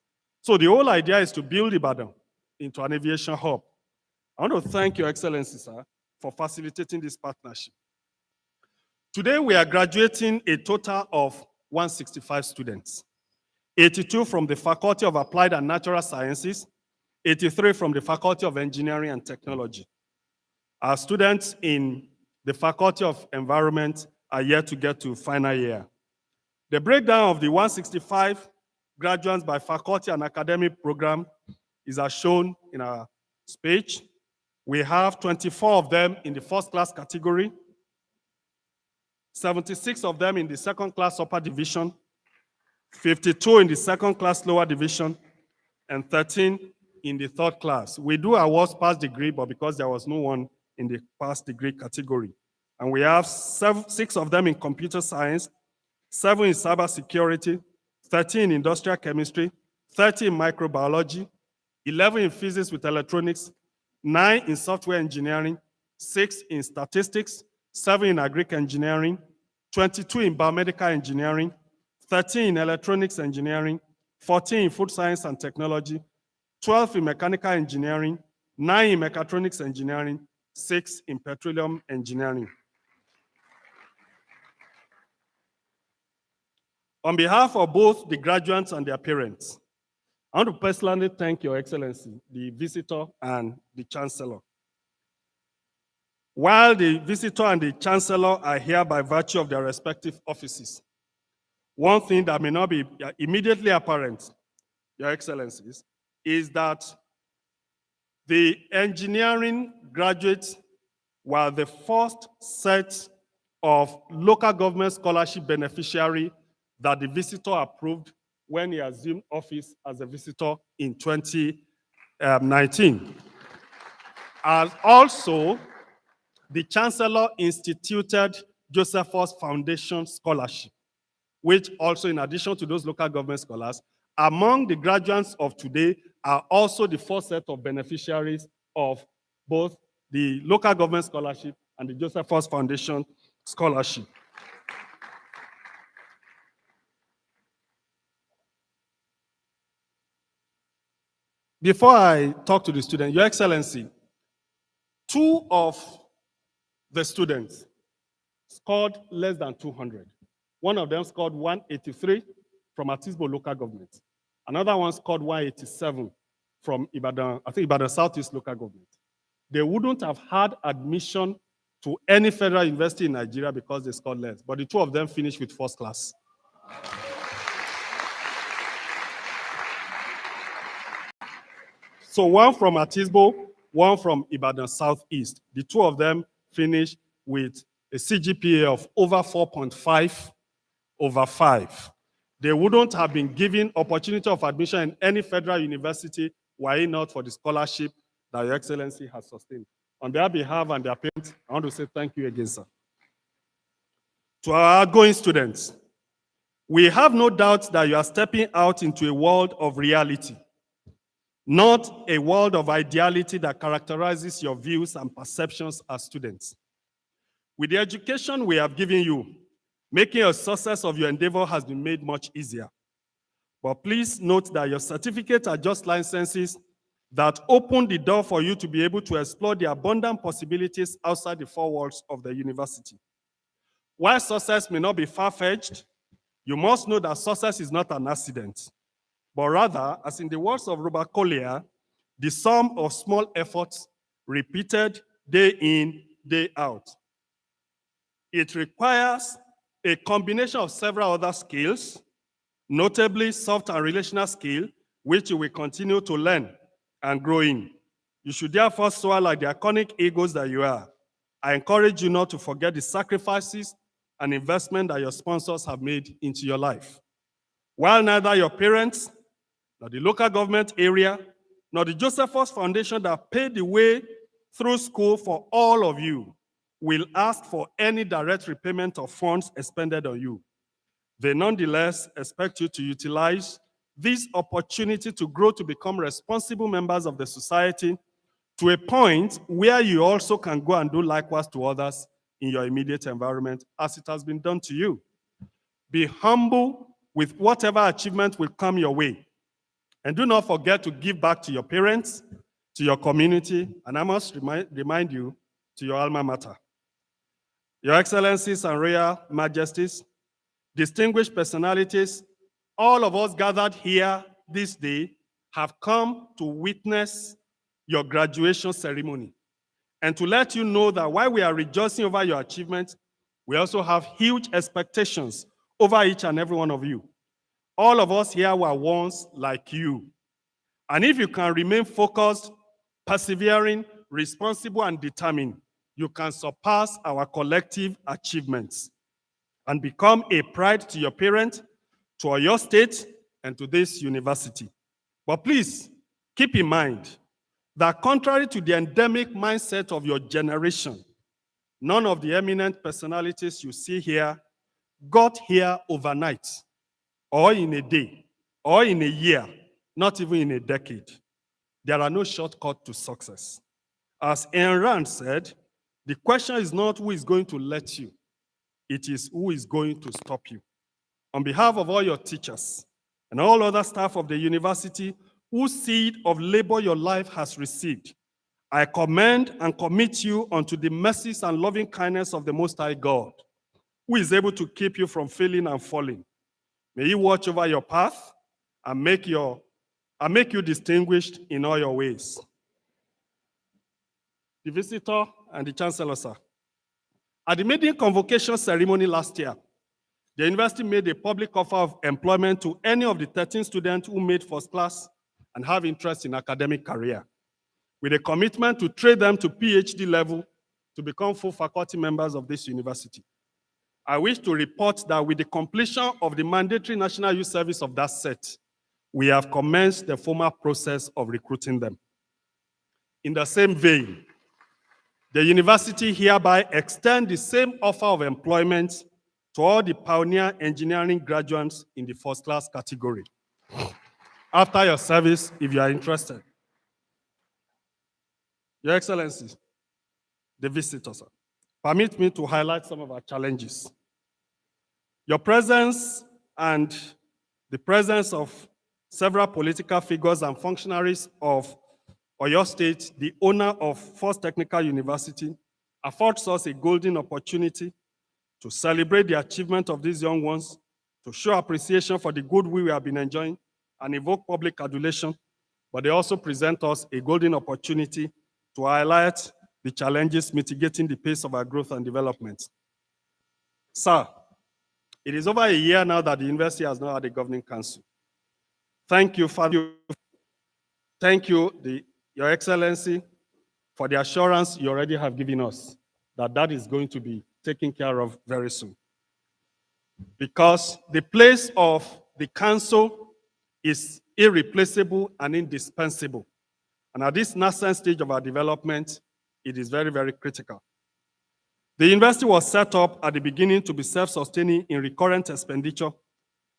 So the whole idea is to build Ibadan into an aviation hub. I want to thank Your Excellency, sir, for facilitating this partnership. Today, we are graduating a total of 165 students, 82 from the Faculty of Applied and Natural Sciences, 83 from the Faculty of Engineering and Technology. Our students in the Faculty of Environment are yet to get to final year. The breakdown of the 165 graduates by faculty and academic program is as shown in our speech. We have 24 of them in the first class category, 76 of them in the second class upper division, 52 in the second class lower division, and 13 in the third class. We do awards past degree, but because there was no one in the past degree category. And we have 6 of them in computer science, 7 in cybersecurity, 13 in industrial chemistry, 30 in microbiology, 11 in physics with electronics, 9 in software engineering, 6 in statistics, 7 in agric engineering, 22 in biomedical engineering, 13 in electronics engineering, 14 in food science and technology, 12 in mechanical engineering, 9 in mechatronics engineering, 6 in petroleum engineering. On behalf of both the graduates and their parents, I want to personally thank Your Excellency, the visitor and the chancellor. While the visitor and the chancellor are here by virtue of their respective offices, one thing that may not be immediately apparent, Your Excellencies, is that the engineering graduates were the first set of local government scholarship beneficiary that the visitor approved when he assumed office as a visitor in 2019. And also, the Chancellor instituted Josephus Foundation Scholarship, which also, in addition to those local government scholars, among the graduates of today are also the first set of beneficiaries of both the local government scholarship and the Josephus Foundation Scholarship. Before I talk to the student, Your Excellency, 2 of the students scored less than 200. One of them scored 183 from Atisbo local government. Another one scored 187 from Ibadan, I think Ibadan Southeast local government. They wouldn't have had admission to any federal university in Nigeria because they scored less, but the 2 of them finished with first class. So one from Atisbo, one from Ibadan Southeast. The 2 of them finished with a CGPA of over 4.5 over 5. They wouldn't have been given opportunity of admission in any federal university were it not for the scholarship that Your Excellency has sustained. On their behalf and their parents, I want to say thank you again, sir. To our outgoing students, we have no doubt that you are stepping out into a world of reality, not a world of ideality that characterizes your views and perceptions as students. With the education we have given you, making a success of your endeavor has been made much easier. But please note that your certificates are just licenses that open the door for you to be able to explore the abundant possibilities outside the four walls of the university. While success may not be far-fetched, you must know that success is not an accident, but rather, as in the words of Robert Collier, the sum of small efforts repeated day in, day out. It requires a combination of several other skills, notably soft and relational skill, which you will continue to learn and grow in. You should therefore soar like the iconic eagles that you are. I encourage you not to forget the sacrifices and investment that your sponsors have made into your life. While neither your parents, nor the local government area, nor the Josephus Foundation that paid the way through school for all of you will ask for any direct repayment of funds expended on you, they nonetheless expect you to utilize this opportunity to grow to become responsible members of the society to a point where you also can go and do likewise to others in your immediate environment, as it has been done to you. Be humble with whatever achievement will come your way. And do not forget to give back to your parents, to your community, and I must remind you, to your alma mater. Your Excellencies and Royal Majesties, distinguished personalities, all of us gathered here this day have come to witness your graduation ceremony and to let you know that while we are rejoicing over your achievements, we also have huge expectations over each and every one of you. All of us here were once like you. And if you can remain focused, persevering, responsible, and determined, you can surpass our collective achievements and become a pride to your parents, to your state, and to this university. But please, keep in mind that contrary to the endemic mindset of your generation, none of the eminent personalities you see here got here overnight, or in a day, or in a year, not even in a decade. There are no shortcuts to success. As Ayn Rand said, the question is not who is going to let you, it is who is going to stop you. On behalf of all your teachers and all other staff of the university whose seed of labor your life has received, I commend and commit you unto the mercies and loving kindness of the Most High God, who is able to keep you from failing and falling. May He watch over your path and make you distinguished in all your ways. The visitor and the chancellor, sir. At the maiden convocation ceremony last year, the university made a public offer of employment to any of the 13 students who made first class and have interest in academic career, with a commitment to train them to PhD level to become full faculty members of this university. I wish to report that with the completion of the mandatory National Youth Service of that set, we have commenced the formal process of recruiting them. In the same vein, the university hereby extends the same offer of employment to all the pioneer engineering graduates in the first class category. After your service, if you are interested. Your Excellencies, the visitors, permit me to highlight some of our challenges. Your presence and the presence of several political figures and functionaries of Oyo State, the owner of First Technical University, affords us a golden opportunity to celebrate the achievement of these young ones, to show appreciation for the goodwill we have been enjoying, and evoke public adulation, but they also present us a golden opportunity to highlight the challenges mitigating the pace of our growth and development. Sir, it is over a year now that the university has not had a governing council. Thank you, Father. Thank you, Your Excellency, for the assurance you already have given us that that is going to be taken care of very soon. Because the place of the council is irreplaceable and indispensable. And at this nascent stage of our development, it is very, very critical. The university was set up at the beginning to be self-sustaining in recurrent expenditure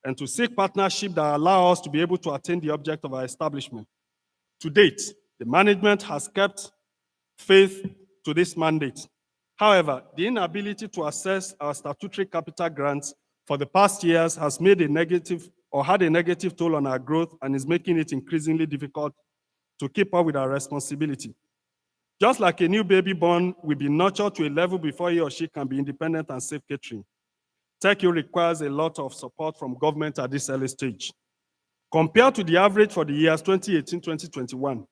and to seek partnership that allow us to be able to attain the object of our establishment, To date, the management has kept faith to this mandate. However, the inability to assess our statutory capital grants for the past years has made a negative or had a negative toll on our growth and is making it increasingly difficult to keep up with our responsibility. Just like a new baby born will be nurtured to a level before he or she can be independent and safe catering, TechU requires a lot of support from government at this early stage. Compared to the average for the years 2018-2021,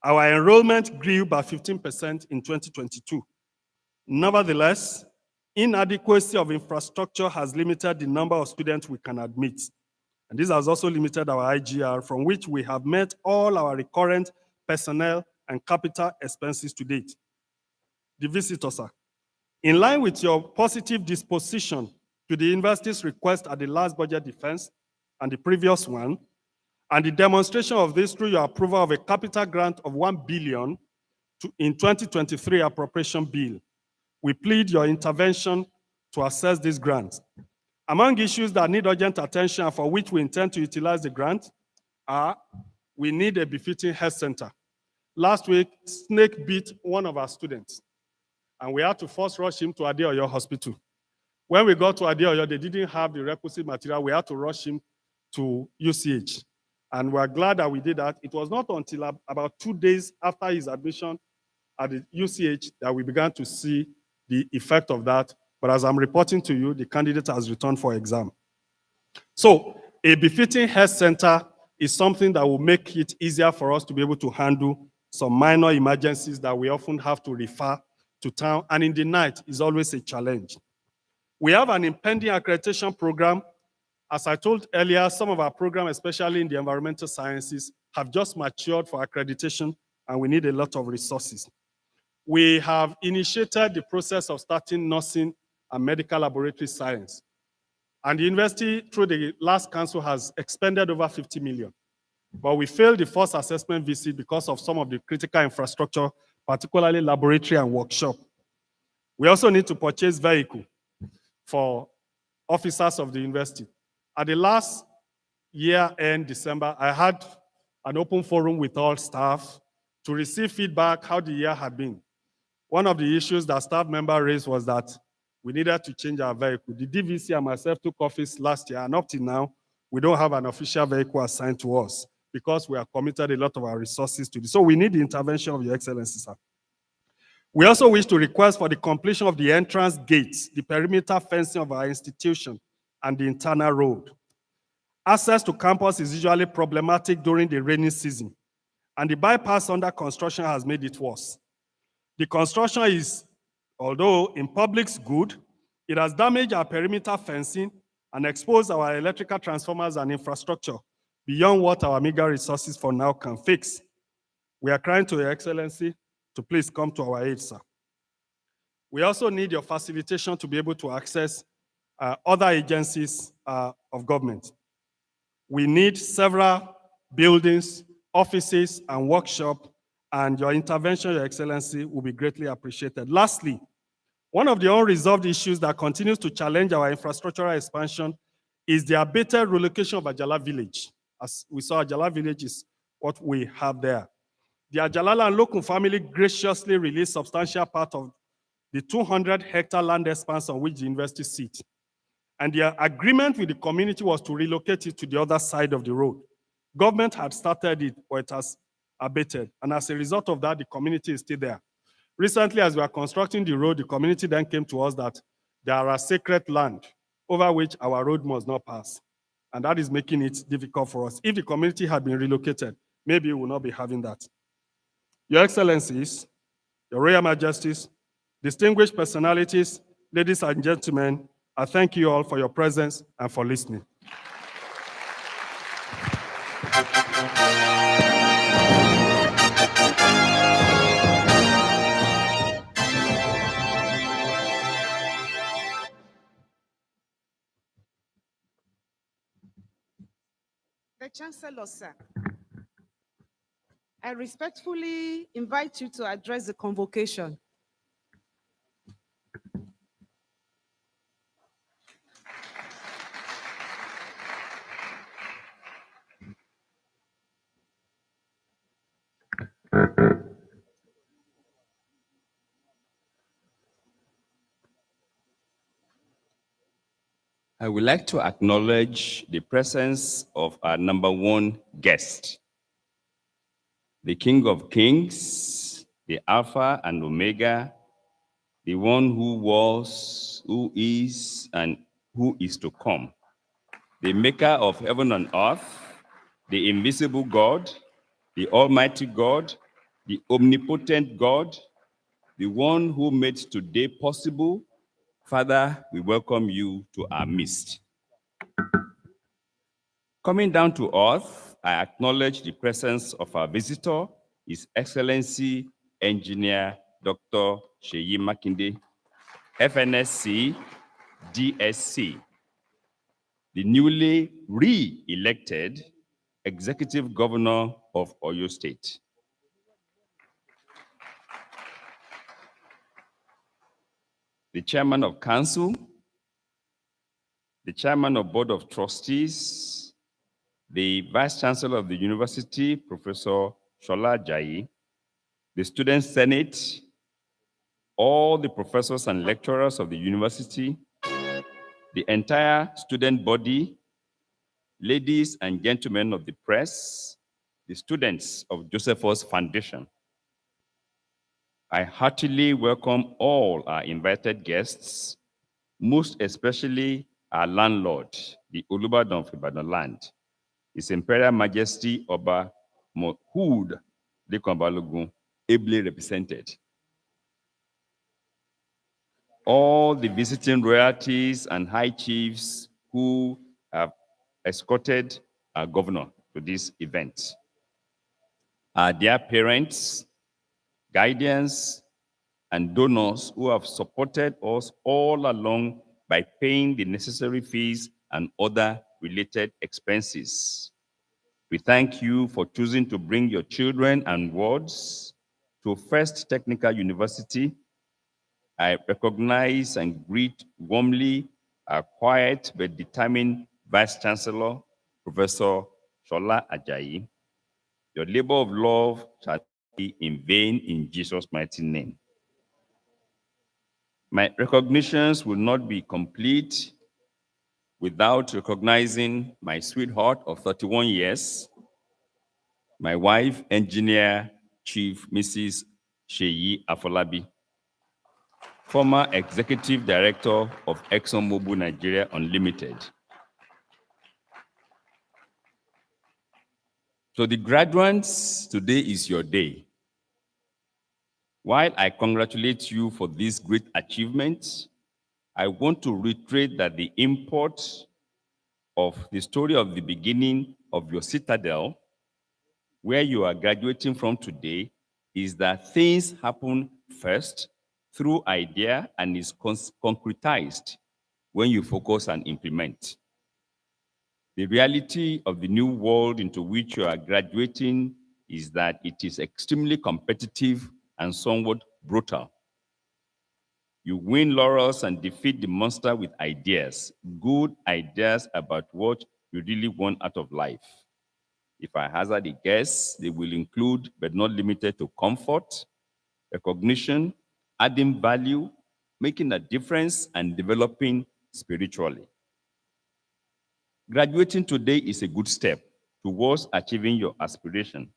our enrollment grew by 15% in 2022. Nevertheless, inadequacy of infrastructure has limited the number of students we can admit. And this has also limited our IGR, from which we have met all our recurrent personnel and capital expenses to date. The visitor, sir. In line with your positive disposition to the university's request at the last budget defense and the previous one, and the demonstration of this through your approval of a capital grant of 1 billion in 2023 appropriation bill, we plead your intervention to assess this grant. Among issues that need urgent attention and for which we intend to utilize the grant are, we need a befitting health center. Last week, snake bit one of our students, and we had to first rush him to Adeoyo Hospital. When we got to Adeoyo, they didn't have the requisite material. We had to rush him to UCH. And we're glad that we did that. It was not until about 2 days after his admission at the UCH that we began to see the effect of that. But as I'm reporting to you, the candidate has returned for exam. So a befitting health center is something that will make it easier for us to be able to handle some minor emergencies that we often have to refer to town. And in the night is always a challenge. We have an impending accreditation program. As I told earlier, some of our programs, especially in the environmental sciences, have just matured for accreditation, and we need a lot of resources. We have initiated the process of starting nursing and medical laboratory science. And the university, through the last council, has expended over 50 million. But we failed the first assessment visit because of some of the critical infrastructure, particularly laboratory and workshop. We also need to purchase vehicle for officers of the university. At the last year end, December, I had an open forum with all staff to receive feedback how the year had been. One of the issues that staff member raised was that we needed to change our vehicle. The DVC and myself took office last year, and up to now, we don't have an official vehicle assigned to us because we have committed a lot of our resources to this. So we need the intervention of Your Excellency, sir. We also wish to request for the completion of the entrance gates, the perimeter fencing of our institution, and the internal road. Access to campus is usually problematic during the rainy season, and the bypass under construction has made it worse. The construction is, although in public's good, it has damaged our perimeter fencing and exposed our electrical transformers and infrastructure beyond what our meager resources for now can fix. We are crying to Your Excellency to please come to our aid, sir. We also need your facilitation to be able to access other agencies of government. We need several buildings, offices, and workshops, and your intervention, Your Excellency, will be greatly appreciated. Lastly, one of the unresolved issues that continues to challenge our infrastructural expansion is the abated relocation of Ajala village. As we saw, Ajala village is what we have there. The Ajalala and Lokun family graciously released substantial part of the 200-hectare land expanse on which the university sits. And their agreement with the community was to relocate it to the other side of the road. Government had started it, but it has abated. And as a result of that, the community is still there. Recently, as we are constructing the road, the community then came to us that there are sacred land over which our road must not pass. And that is making it difficult for us. If the community had been relocated, maybe we will not be having that. Your Excellencies, Your Royal Majesties, distinguished personalities, ladies and gentlemen, I thank you all for your presence and for listening. The Chancellor, sir, I respectfully invite you to address the convocation. I would like to acknowledge the presence of our number one guest, the King of Kings, the Alpha and Omega, the one who was, who is, and who is to come, the maker of heaven and earth, the invisible God, the Almighty God, the omnipotent God, the one who made today possible. Father, we welcome you to our midst. Coming down to earth, I acknowledge the presence of our visitor, His Excellency Engineer Dr. Seyi Makinde, FNSC, DSC, the newly re-elected Executive Governor of Oyo State. The Chairman of Council, the Chairman of Board of Trustees, the Vice Chancellor of the University, Professor Shola Ajayi, the Student Senate, all the professors and lecturers of the university, the entire student body, ladies and gentlemen of the press, the students of Josephus Foundation. I heartily welcome all our invited guests, most especially our landlord, the Olubadan of Ibadan land, His Imperial Majesty Oba Mohud Lekan Balogun, ably represented. All the visiting royalties and high chiefs who have escorted our governor to this event. Our dear parents, guardians, and donors who have supported us all along by paying the necessary fees and other related expenses. We thank you for choosing to bring your children and wards to First Technical University. I recognize and greet warmly our quiet but determined Vice Chancellor, Professor Shola Ajayi. Your labor of love shall be in vain in Jesus' mighty name. My recognitions will not be complete without recognizing my sweetheart of 31 years, my wife, Engineer Chief Mrs. Seyi Afolabi, former Executive Director of ExxonMobil Nigeria Unlimited. So the graduates, today is your day. While I congratulate you for this great achievement, I want to reiterate that the import of the story of the beginning of your citadel, where you are graduating from today, is that things happen first through idea and is concretized when you focus and implement. The reality of the new world into which you are graduating is that it is extremely competitive and somewhat brutal. You win laurels and defeat the monster with ideas, good ideas about what you really want out of life. If I hazard a guess, they will include, but not limited to, comfort, recognition, adding value, making a difference, and developing spiritually. Graduating today is a good step towards achieving your aspiration,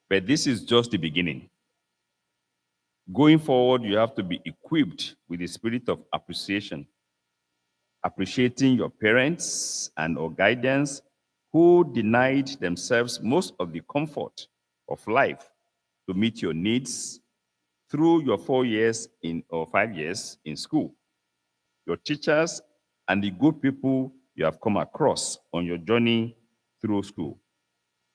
but this is just the beginning. Going forward, you have to be equipped with the spirit of appreciation, appreciating your parents and or guardians who denied themselves most of the comfort of life to meet your needs through your 4 years or 5 years in school. Your teachers and the good people you have come across on your journey through school,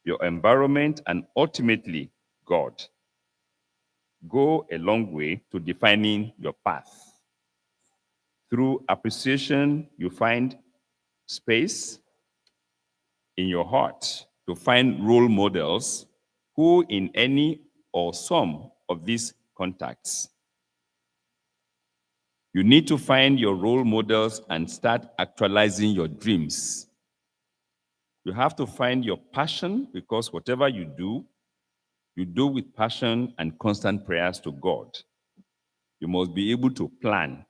your environment, and ultimately God go a long way to defining your path. Through appreciation, you find space in your heart to find role models who in any or some of these contacts. You need to find your role models and start actualizing your dreams. You have to find your passion, because whatever you do with passion and constant prayers to God. You must be able to plan.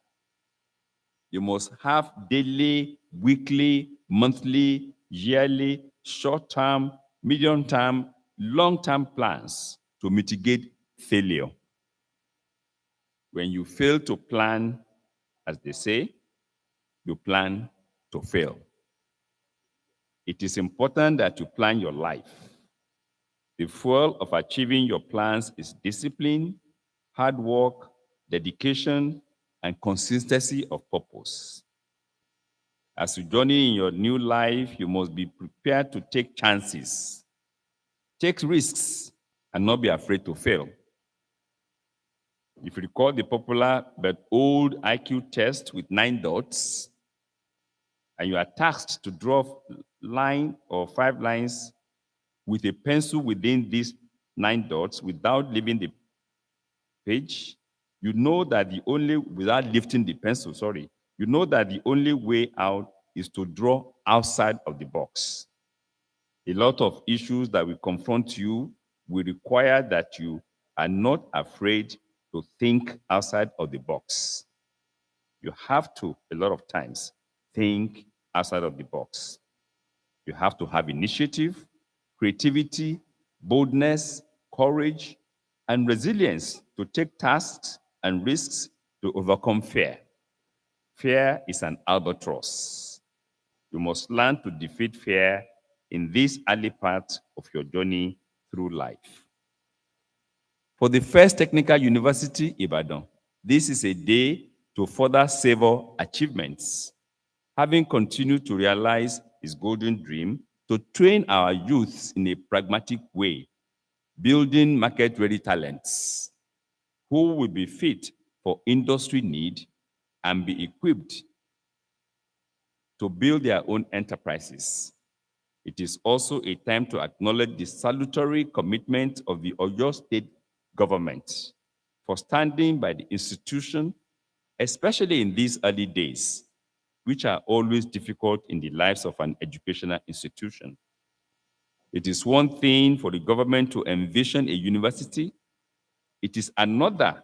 You must have daily, weekly, monthly, yearly, short-term, medium-term, long-term plans to mitigate failure. When you fail to plan, as they say, you plan to fail. It is important that you plan your life. The fuel of achieving your plans is discipline, hard work, dedication, and consistency of purpose. As you journey in your new life, you must be prepared to take chances, take risks, and not be afraid to fail. If you recall the popular but old IQ test with 9 dots, and you are tasked to draw a line or 5 lines with a pencil within these 9 dots without leaving the page, you know that without lifting the pencil, you know that the only way out is to draw outside of the box. A lot of issues that will confront you will require that you are not afraid to think outside of the box. You have to, a lot of times, think outside of the box. You have to have initiative, creativity, boldness, courage, and resilience to take tasks and risks to overcome fear. Fear is an albatross. You must learn to defeat fear in this early part of your journey through life. For the First Technical University, Ibadan, this is a day to further savor achievements. Having continued to realize his golden dream to train our youths in a pragmatic way, building market-ready talents who will be fit for industry need and be equipped to build their own enterprises. It is also a time to acknowledge the salutary commitment of the Oyo State government for standing by the institution, especially in these early days, which are always difficult in the lives of an educational institution. It is one thing for the government to envision a university. It is another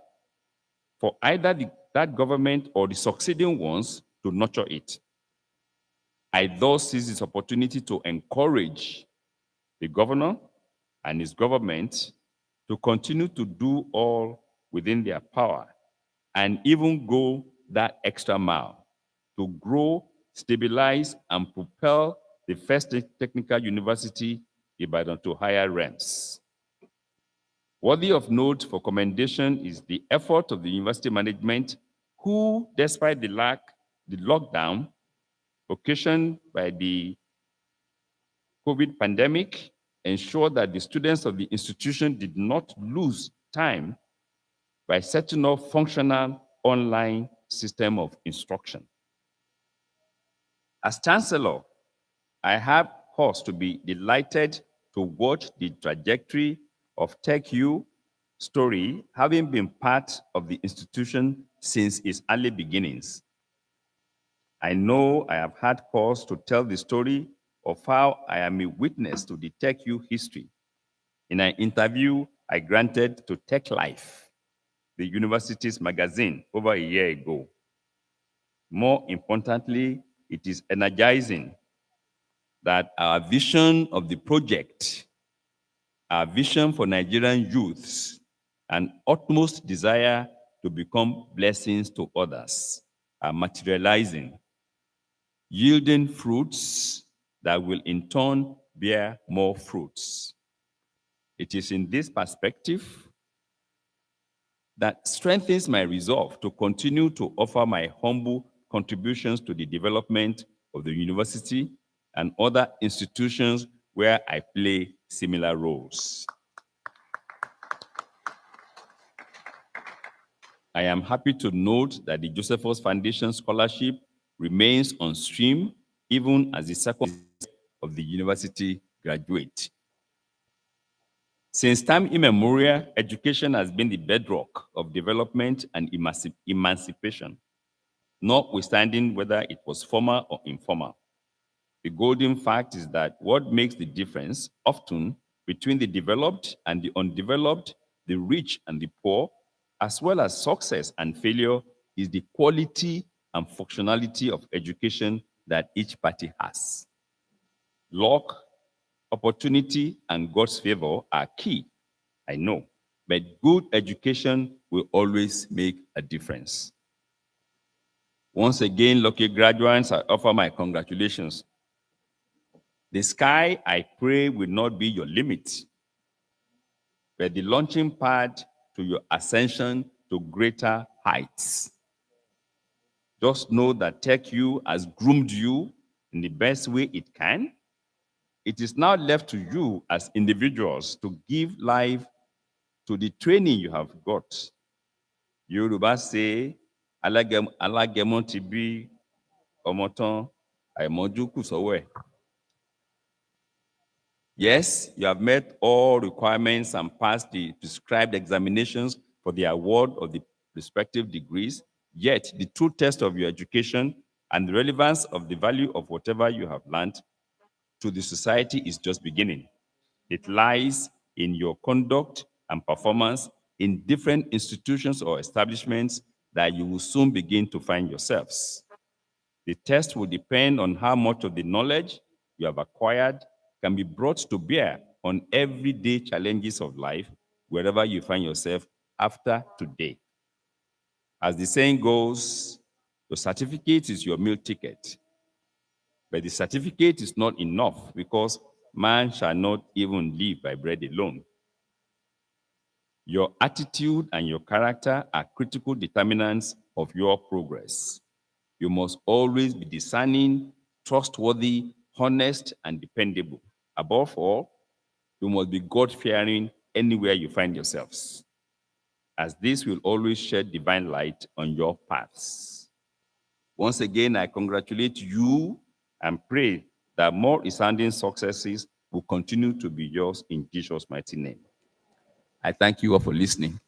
for either that government or the succeeding ones to nurture it. I thus seize this opportunity to encourage the governor and his government to continue to do all within their power and even go that extra mile to grow, stabilize, and propel the First Technical University Ibadan to higher realms. Worthy of note for commendation is the effort of the university management who, despite the lockdown occasioned by the COVID pandemic, ensured that the students of the institution did not lose time by setting up functional online system of instruction. As Chancellor, I have cause to be delighted to watch the trajectory of TechU story, having been part of the institution since its early beginnings. I know I have had cause to tell the story of how I am a witness to the TechU history in an interview I granted to Tech Life, the university's magazine, over a year ago. More importantly, it is energizing that our vision of the project, our vision for Nigerian youths, and utmost desire to become blessings to others are materializing, yielding fruits that will in turn bear more fruits. It is in this perspective that strengthens my resolve to continue to offer my humble contributions to the development of the university and other institutions where I play similar roles. I am happy to note that the Josephus Foundation Scholarship remains on stream even as the second of the university graduate. Since time immemorial, education has been the bedrock of development and emancipation, notwithstanding whether it was formal or informal. The golden fact is that what makes the difference often between the developed and the undeveloped, the rich and the poor, as well as success and failure, is the quality and functionality of education that each party has. Luck, opportunity, and God's favor are key, I know, but good education will always make a difference. Once again, lucky graduates, I offer my congratulations. The sky, I pray, will not be your limit, but the launching pad to your ascension to greater heights. Just know that TechU has groomed you in the best way it can. It is now left to you as individuals to give life to the training you have got. Yoruba say, alágẹmọ ti bí ọmọ tán, àìmọ́jú kù sọ́wọ́ ẹ̀. Yes, you have met all requirements and passed the prescribed examinations for the award of the respective degrees, yet the true test of your education and the relevance of the value of whatever you have learned to the society is just beginning. It lies in your conduct and performance in different institutions or establishments that you will soon begin to find yourselves. The test will depend on how much of the knowledge you have acquired can be brought to bear on everyday challenges of life, wherever you find yourself after today. As the saying goes, the certificate is your meal ticket. But the certificate is not enough because man shall not even live by bread alone. Your attitude and your character are critical determinants of your progress. You must always be discerning, trustworthy, honest, and dependable. Above all, you must be God-fearing anywhere you find yourselves, as this will always shed divine light on your paths. Once again, I congratulate you and pray that more resounding successes will continue to be yours in Jesus' mighty name. I thank you all for listening.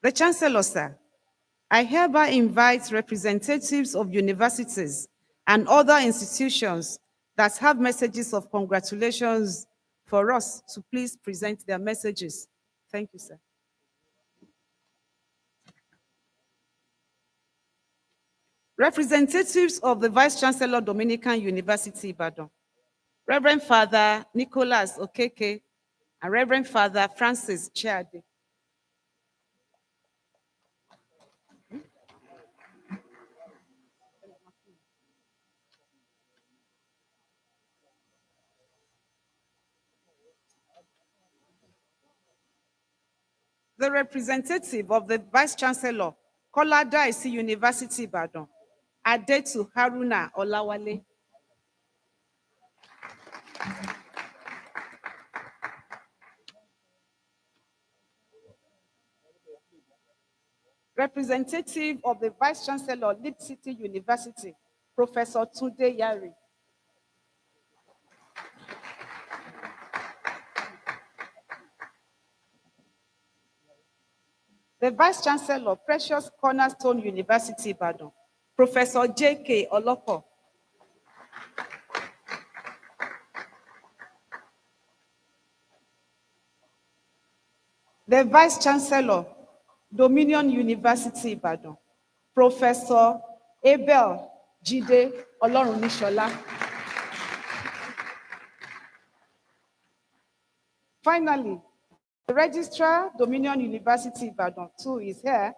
The Chancellor, sir, I hereby invite representatives of universities and other institutions that have messages of congratulations for us to please present their messages. Thank you, sir. Representatives of the Vice Chancellor, Dominican University, Ibadan, Reverend Father Nicholas Okeke and Reverend Father Francis Chiade. The representative of the Vice Chancellor, Kola Daisy University, Ibadan, Adetu Haruna Olawale. Representative of the Vice Chancellor, Lead City University, Professor Tunde Yari. The Vice Chancellor, Precious Cornerstone University, Ibadan, Professor J.K. Oloko. The Vice Chancellor, Dominion University, Ibadan, Professor Abel Jide Olorunishola. Finally, the Registrar, Dominion University, Ibadan, too, is here,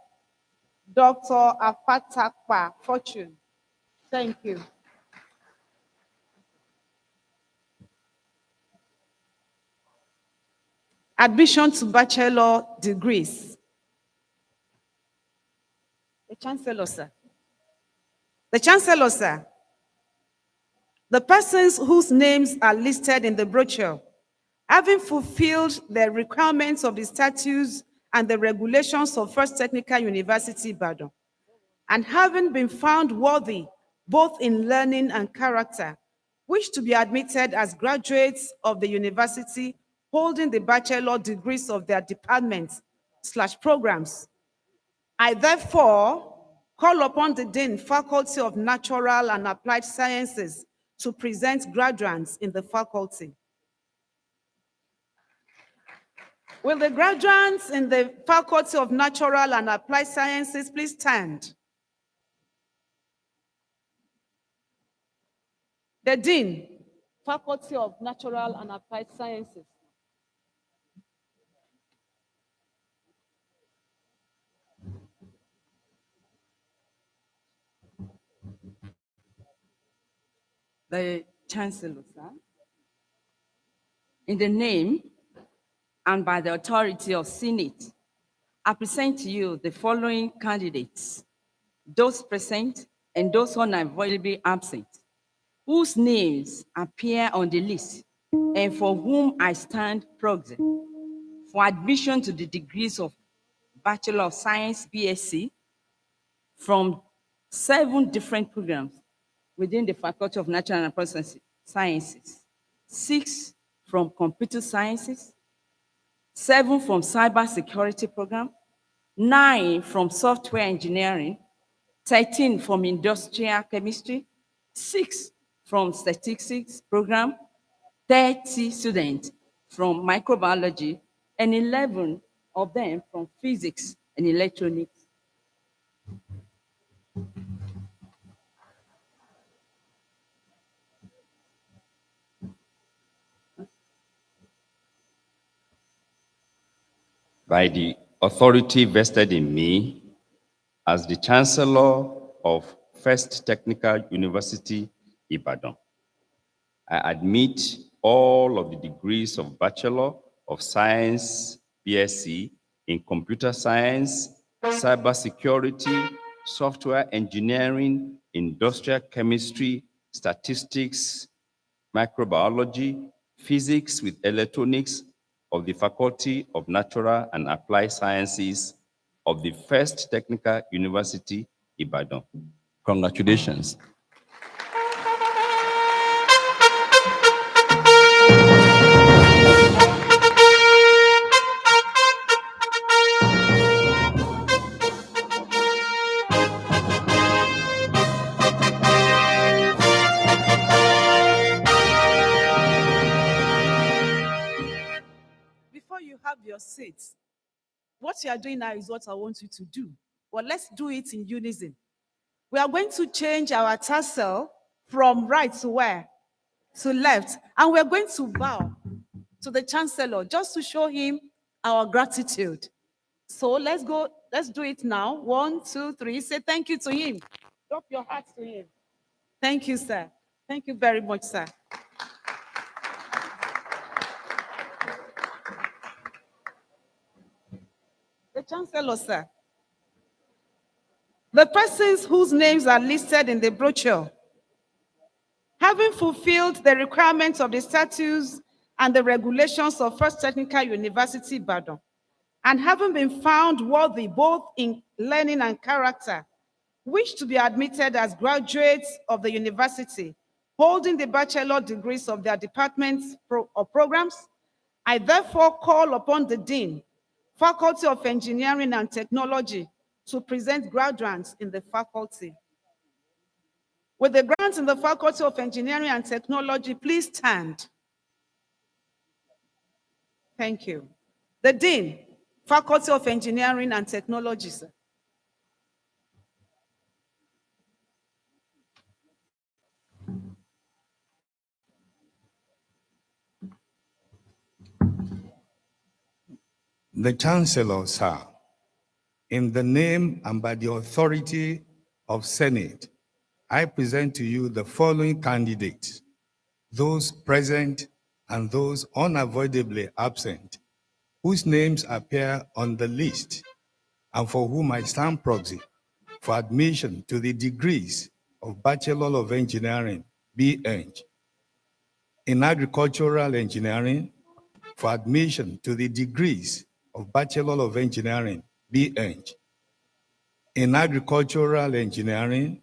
Dr. Apatakpa Fortune. Thank you. Admission to bachelor degrees. The Chancellor, sir. The Chancellor, sir. The persons whose names are listed in the brochure, having fulfilled the requirements of the statutes and the regulations of First Technical University, Ibadan, and having been found worthy both in learning and character, wish to be admitted as graduates of the university holding the bachelor degrees of their departments/programs. I therefore call upon the Dean, Faculty of Natural and Applied Sciences, to present graduates in the faculty. Will the graduates in the Faculty of Natural and Applied Sciences please stand? The Dean, Faculty of Natural and Applied Sciences. The Chancellor, sir. In the name and by the authority of Senate, I present to you the following candidates, those present and those unavoidably absent, whose names appear on the list and for whom I stand proxy for admission to the degrees of Bachelor of Science, BSc, from 7 different programs within the Faculty of Natural and Applied Sciences, 6 from Computer Sciences, 7 from Cyber Security Program, 9 from Software Engineering, 13 from Industrial Chemistry, 6 from Statistics Program, 30 students from Microbiology, and 11 of them from Physics and Electronics. By the authority vested in me as the Chancellor of First Technical University, Ibadan, I admit all of the degrees of Bachelor of Science, BSc, in Computer Science, Cybersecurity, Software Engineering, Industrial Chemistry, Statistics, Microbiology, Physics with Electronics of the Faculty of Natural and Applied Sciences of the First Technical University, Ibadan. Congratulations. Before you have your seat, what you are doing now is what I want you to do. Well, let's do it in unison. We are going to change our tassel from right to where? To left. And we're going to bow to the Chancellor just to show him our gratitude. So let's go, let's do it now. 1, 2, 3. Say thank you to him. Drop your hearts to him. Thank you, sir. Thank you very much, sir. The Chancellor, sir. The persons whose names are listed in the brochure, having fulfilled the requirements of the statutes and the regulations of First Technical University, Ibadan, and having been found worthy both in learning and character, wish to be admitted as graduates of the university, holding the bachelor degrees of their departments or programs. I therefore call upon the Dean, Faculty of Engineering and Technology, to present graduates in the faculty. With the graduates in the Faculty of Engineering and Technology, please stand. Thank you. The Dean, Faculty of Engineering and Technology, sir. The Chancellor, sir, in the name and by the authority of Senate, I present to you the following candidates, those present and those unavoidably absent, whose names appear on the list and for whom I stand proxy for admission to the degrees of Bachelor of Engineering, B.Eng, in Agricultural Engineering, for admission to the degrees of Bachelor of Engineering, B.Eng, in Agricultural Engineering,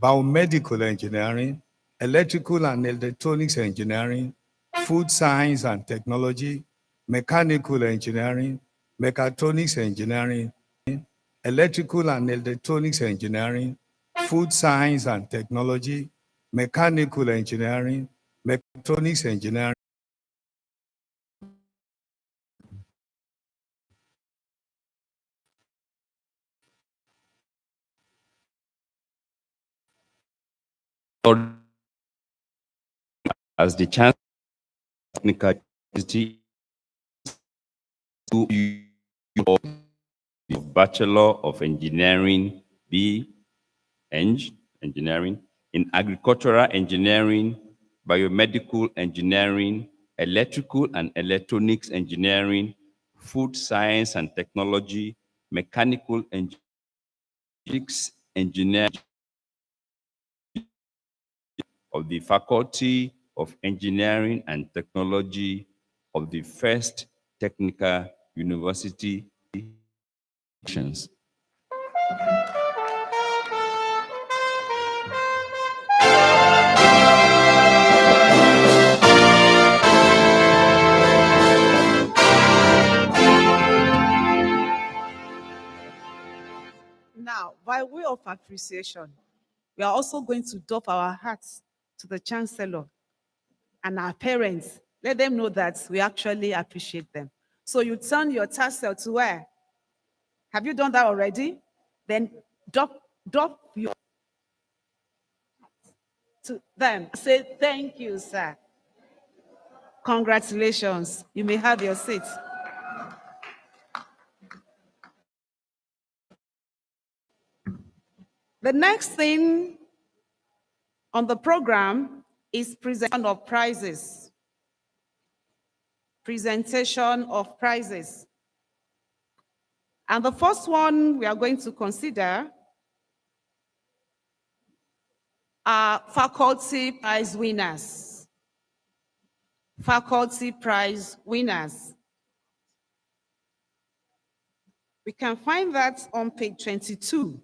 biomedical engineering, electrical and electronics engineering, food science and technology, mechanical engineering, mechatronics engineering, electrical and electronics engineering, food science and technology, mechanical engineering, mechatronics engineering, as the Chancellor of Technical University, of Bachelor of Engineering, Engineering, in Agricultural Engineering, Biomedical Engineering, Electrical and Electronics Engineering, Food Science and Technology, Mechanical Engineering of the Faculty of Engineering and Technology of the First Technical University. Now, by way of appreciation, we are also going to doff our hats to the Chancellor and our parents. Let them know that we actually appreciate them. So you turn your tassel to where? Have you done that already? Then doff your to them. Say thank you, sir. Congratulations. You may have your seat. The next thing on the program is presentation of prizes. Presentation of prizes. And the first one we are going to consider are faculty prize winners. Faculty prize winners. We can find that on page 22.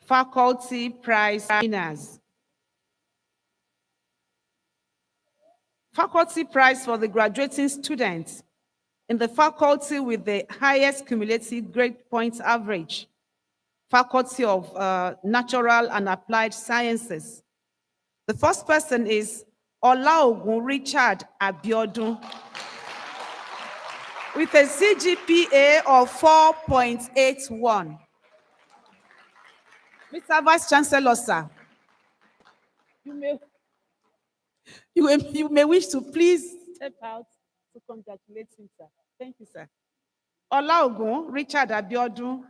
Faculty prize winners. Faculty prize for the graduating students in the faculty with the highest cumulative grade point average. Faculty of Natural and Applied Sciences. The first person is Olaogun Richard Abiodun with a CGPA of 4.81. Mr. Vice Chancellor, sir, you may wish to please step out to congratulate him, sir. Thank you, sir. Olaogun Richard Abiodun,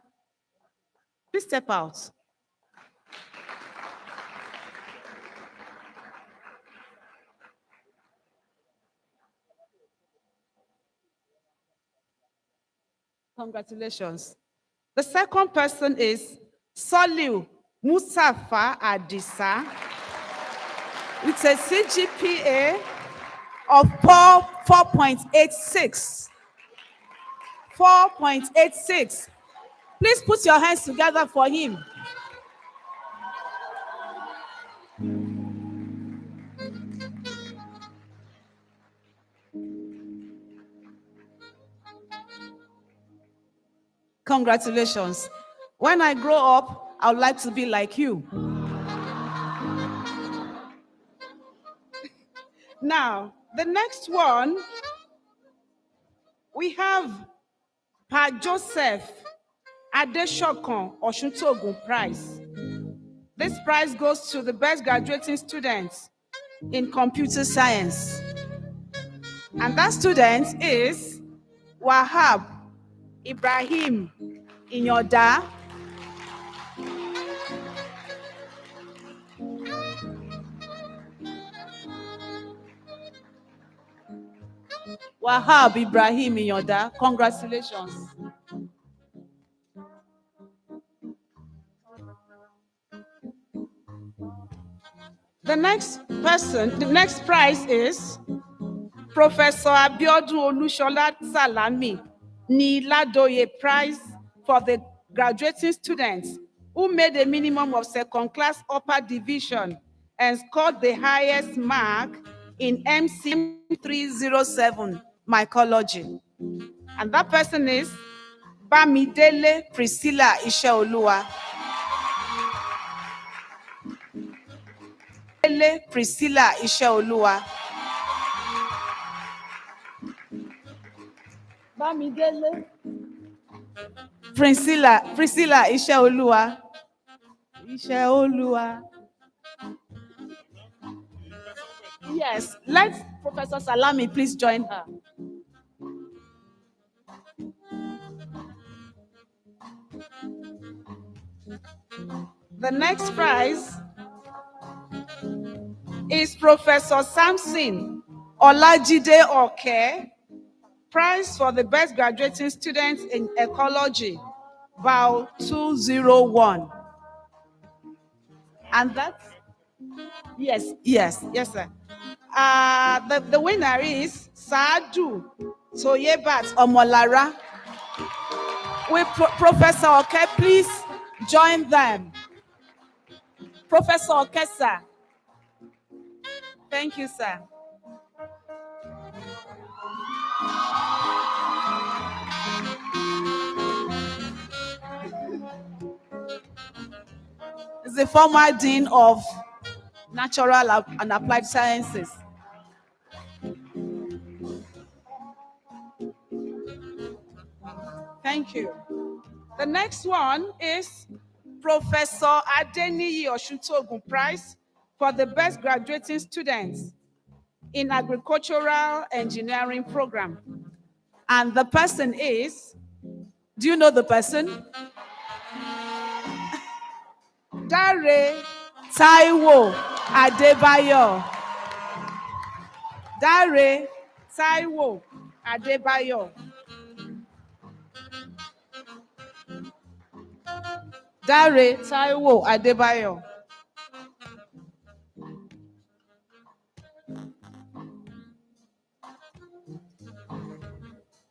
please step out. Congratulations. The second person is Soliu Mustafa Adisa with a CGPA of 4.86. 4.86. Please put your hands together for him. Congratulations. When I grow up, I would like to be like you. Now, the next one, we have Pa Joseph Adeshokon Oshuntogun Prize. This prize goes to the best graduating students in computer science. And that student is Wahab Ibrahim Inyoda. Wahab Ibrahim Inyoda, congratulations. The next prize is Professor Abiodun Olushola Salami Niladoye Prize for the graduating students who made a minimum of second-class upper division and scored the highest mark in MC 307 mycology. And that person is Bamidele Priscilla Isheolua. Priscilla Isheolua. Bamidele Priscilla Isheolua. Isheolua. Yes, let Professor Salami please join her. The next prize is Professor Samson Olajide Oke, prize for the best graduating student in ecology, BAU 201. And that's, yes, sir. The winner is Saadu Soyebat Omolara. Will Professor Oke please join them? Professor Oke, sir. Thank you, sir. Is the former Dean of Natural and Applied Sciences. Thank you. The next one is Professor Adeniyi Oshutogun Prize for the best graduating students in agricultural engineering program. And the person is, do you know the person? Dare Taiwo Adebayo. Dare Taiwo Adebayo. Dare Taiwo Adebayo.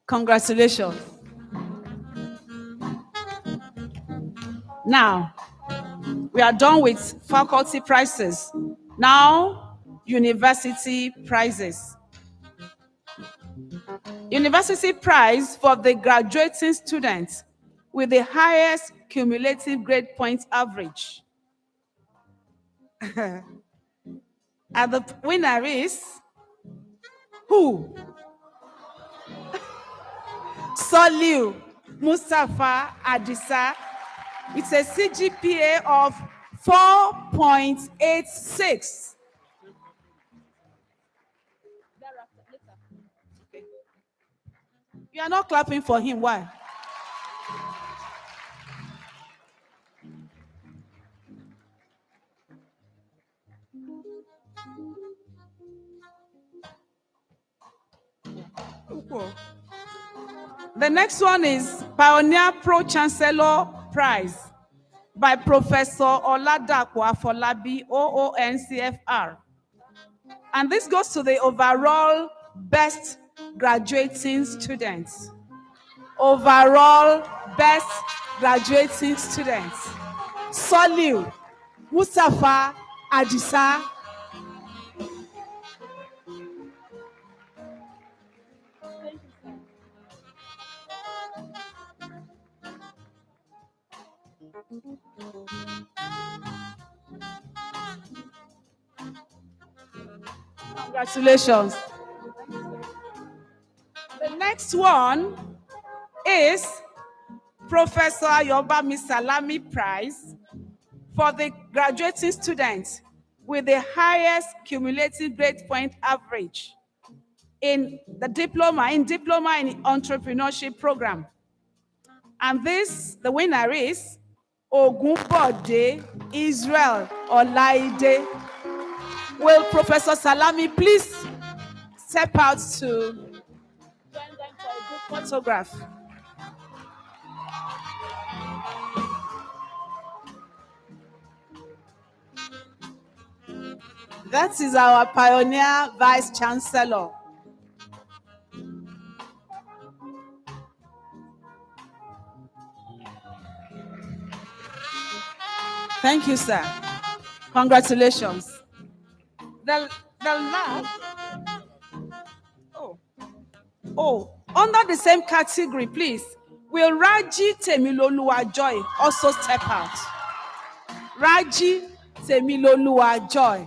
Congratulations. Now, we are done with faculty prizes. Now, university prizes. University prize for the graduating students with the highest cumulative grade point average. And the winner is who? Soliu Mustafa Adisa with a CGPA of 4.86. You are not clapping for him. Why? The next one is Pioneer Pro Chancellor Prize by Professor Oladapo Afolabi, OONCFR. And this goes to the overall best graduating students. Overall best graduating students. Soliu Mustafa Adisa. Congratulations. The next one is Professor Ayobami Salami Prize for the graduating students with the highest cumulative grade point average in the diploma in entrepreneurship program. And the winner is Ogunbode Israel Olaide. Will Professor Salami please step out to join them for a group photograph? That is our pioneer Vice Chancellor. Thank you, sir. Congratulations. The last. Under the same category, please, will Raji Temiloluwa Joy also step out? Raji Temiloluwa Joy.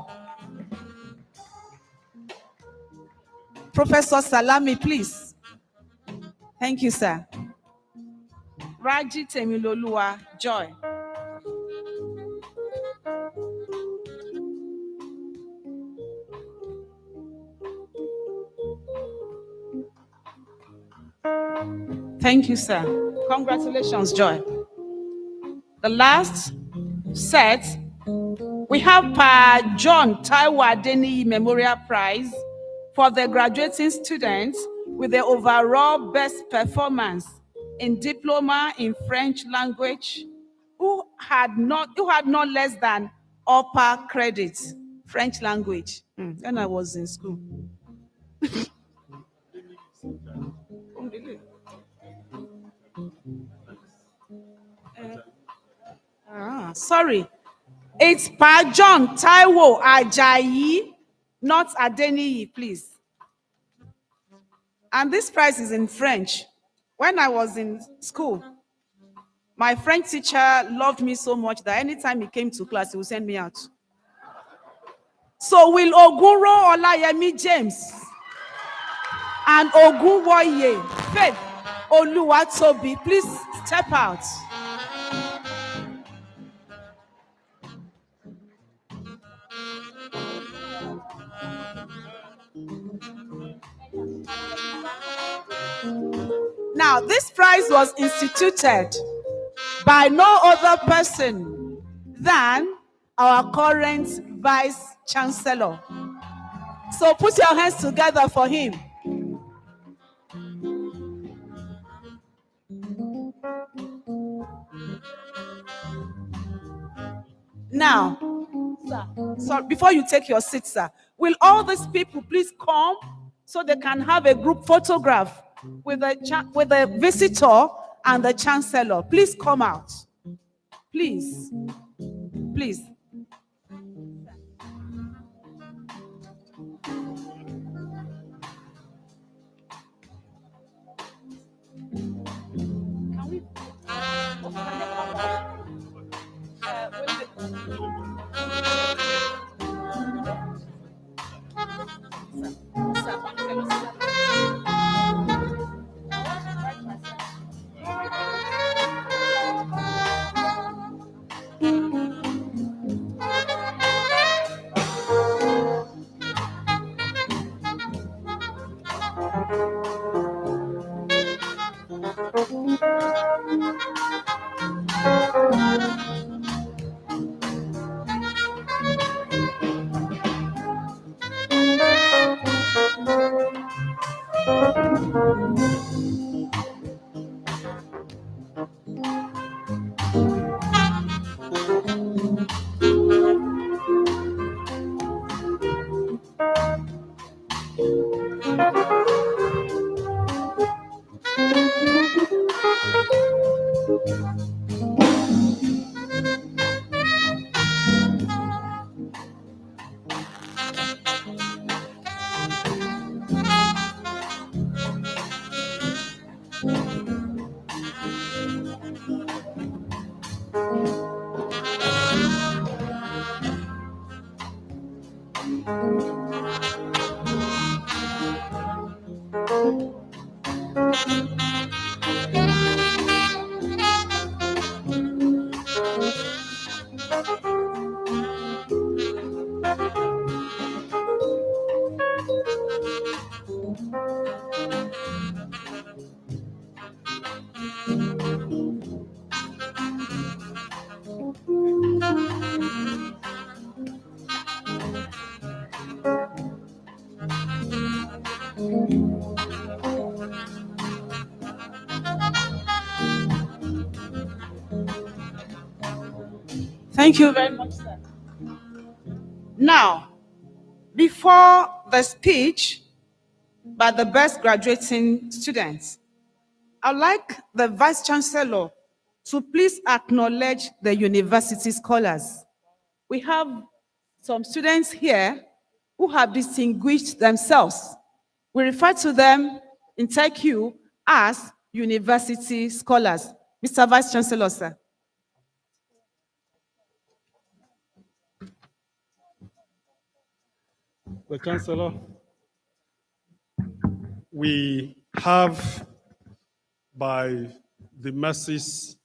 Professor Salami, please. Thank you, sir. Raji Temiloluwa Joy. Thank you, sir. Congratulations, Joy. The last set, we have Pa John Taiwo Adeniyi Memorial Prize for the graduating students with the overall best performance in diploma in French language, who had not less than upper credit French language when I was in school. Sorry. It's Pa John Taiwo Ajayi, not Adeniyi, please. And this prize is in French. When I was in school, my French teacher loved me so much that anytime he came to class, he would send me out. So will Ogunro Olayemi James and Ogunwoye Faith Oluwatobi please step out? Now, this prize was instituted by no other person than our current Vice Chancellor. So put your hands together for him. Now, so before you take your seat, sir, will all these people please come so they can have a group photograph with the visitor and the chancellor? Please come out. Please. Please. Thank you very much, sir. Now, before the speech by the best graduating students, I'd like the Vice Chancellor to please acknowledge the university scholars. We have some students here who have distinguished themselves. We refer to them in TechU as university scholars. Mr. Vice Chancellor, sir. The Chancellor, we have, by the mercies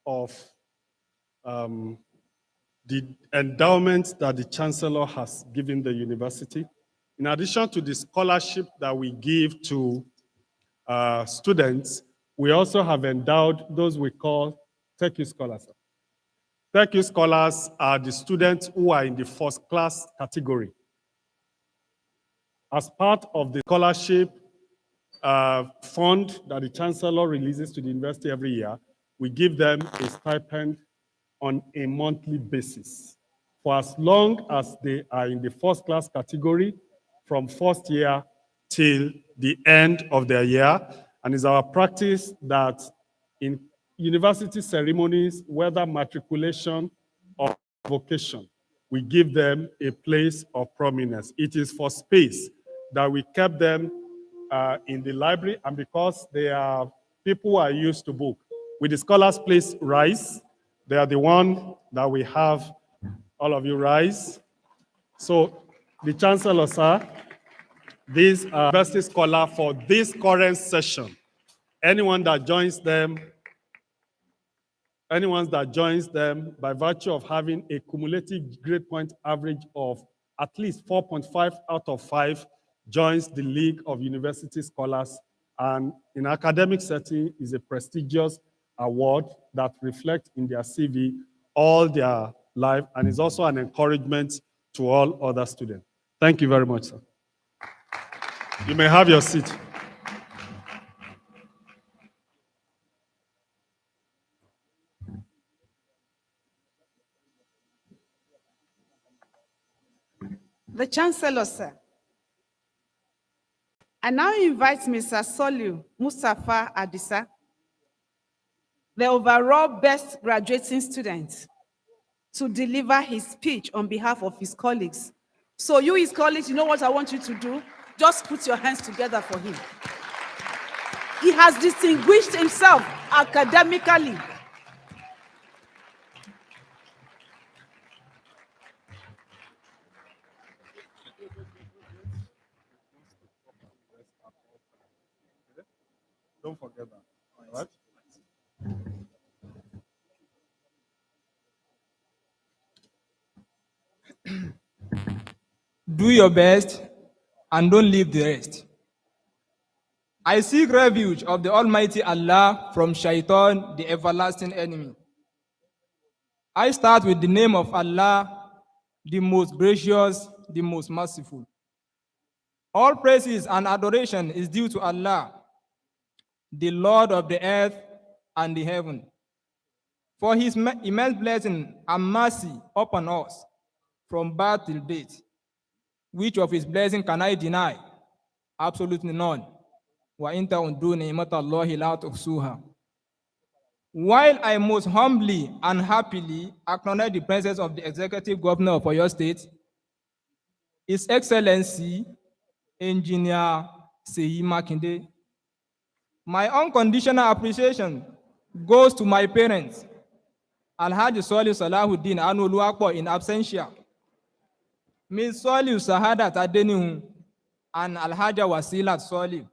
of the endowment that the Chancellor has given the university, in addition to the scholarship that we give to students, we also have endowed those we call TechU scholars. TechU scholars are the students who are in the first class category. As part of the scholarship fund that the Chancellor releases to the university every year, we give them a stipend on a monthly basis for as long as they are in the first class category from first year till the end of their year. And it's our practice that in university ceremonies, whether matriculation or vocation, we give them a place of prominence. It is for space that we kept them in the library, and because they are people who are used to book. With the scholars, please rise. They are the one that we have all of you rise. So the Chancellor, sir, these are university scholar for this current session. Anyone that joins them by virtue of having a cumulative grade point average of at least 4.5 out of 5 joins the League of University Scholars, and in academic setting is a prestigious award that reflects in their CV all their life and is also an encouragement to all other students. Thank you very much, sir. You may have your seat. The Chancellor, sir. I now invite Mr. Soliu Mustafa Adisa, the overall best graduating student, to deliver his speech on behalf of his colleagues. So you, his colleagues, you know what I want you to do? Just put your hands together for him. He has distinguished himself academically. Don't forget that, all right? Do your best and don't leave the rest. I seek refuge of the Almighty Allah from Shaitan, the everlasting enemy. I start with the name of Allah, the most gracious, the most merciful. All praises and adoration is due to Allah, the Lord of the earth and the heaven, for his immense blessing and mercy upon us from birth till date. Which of his blessing can I deny? Absolutely none. While I most humbly and happily acknowledge the presence of the Executive Governor of Oyo State, His Excellency, Engineer Seyi Makinde, my unconditional appreciation goes to my parents, Alhaji Soliu Salahuddin Anuluakpo in absentia, Ms. Soliu Sahadat Adenihun, and Alhaja Wasilat Soliu,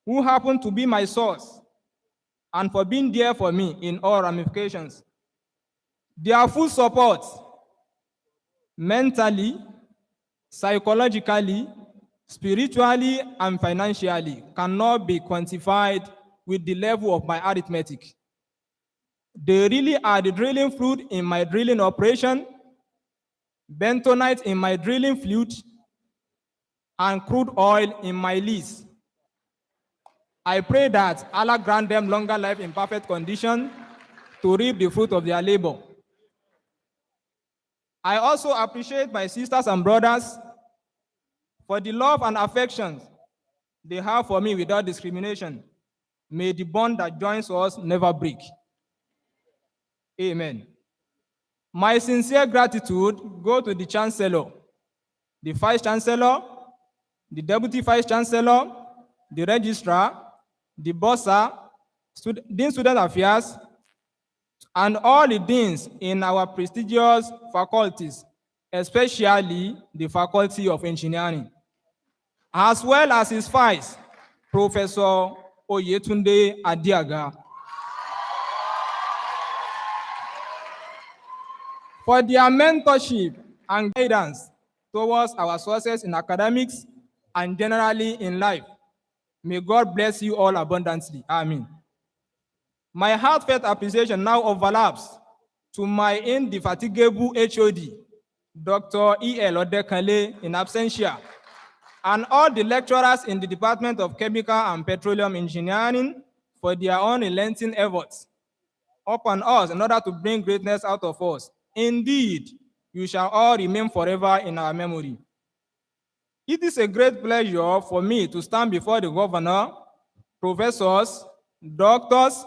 who happen to be my source, and for being there for me in all ramifications. Their full support, mentally, psychologically, spiritually, and financially, cannot be quantified with the level of my arithmetic. They really are the drilling fluid in my drilling operation, bentonite in my drilling fluid, and crude oil in my lease. I pray that Allah grant them longer life in perfect condition to reap the fruit of their labor. I also appreciate my sisters and brothers for the love and affection they have for me without discrimination. May the bond that joins us never break. Amen. My sincere gratitude go to the Chancellor, the Vice Chancellor, the Deputy Vice Chancellor, the Registrar, the Bursar, Dean Student Affairs, and all the deans in our prestigious faculties, especially the Faculty of Engineering, as well as his vice, Professor Oyetunde Adiaga, for their mentorship and guidance towards our success in academics and generally in life. May God bless you all abundantly. Amen. My heartfelt appreciation now overlaps to my indefatigable HOD, Dr. E.L. Odekanle in absentia, and all the lecturers in the Department of Chemical and Petroleum Engineering for their unrelenting efforts upon us in order to bring greatness out of us. Indeed, you shall all remain forever in our memory. It is a great pleasure for me to stand before the governor, professors, doctors,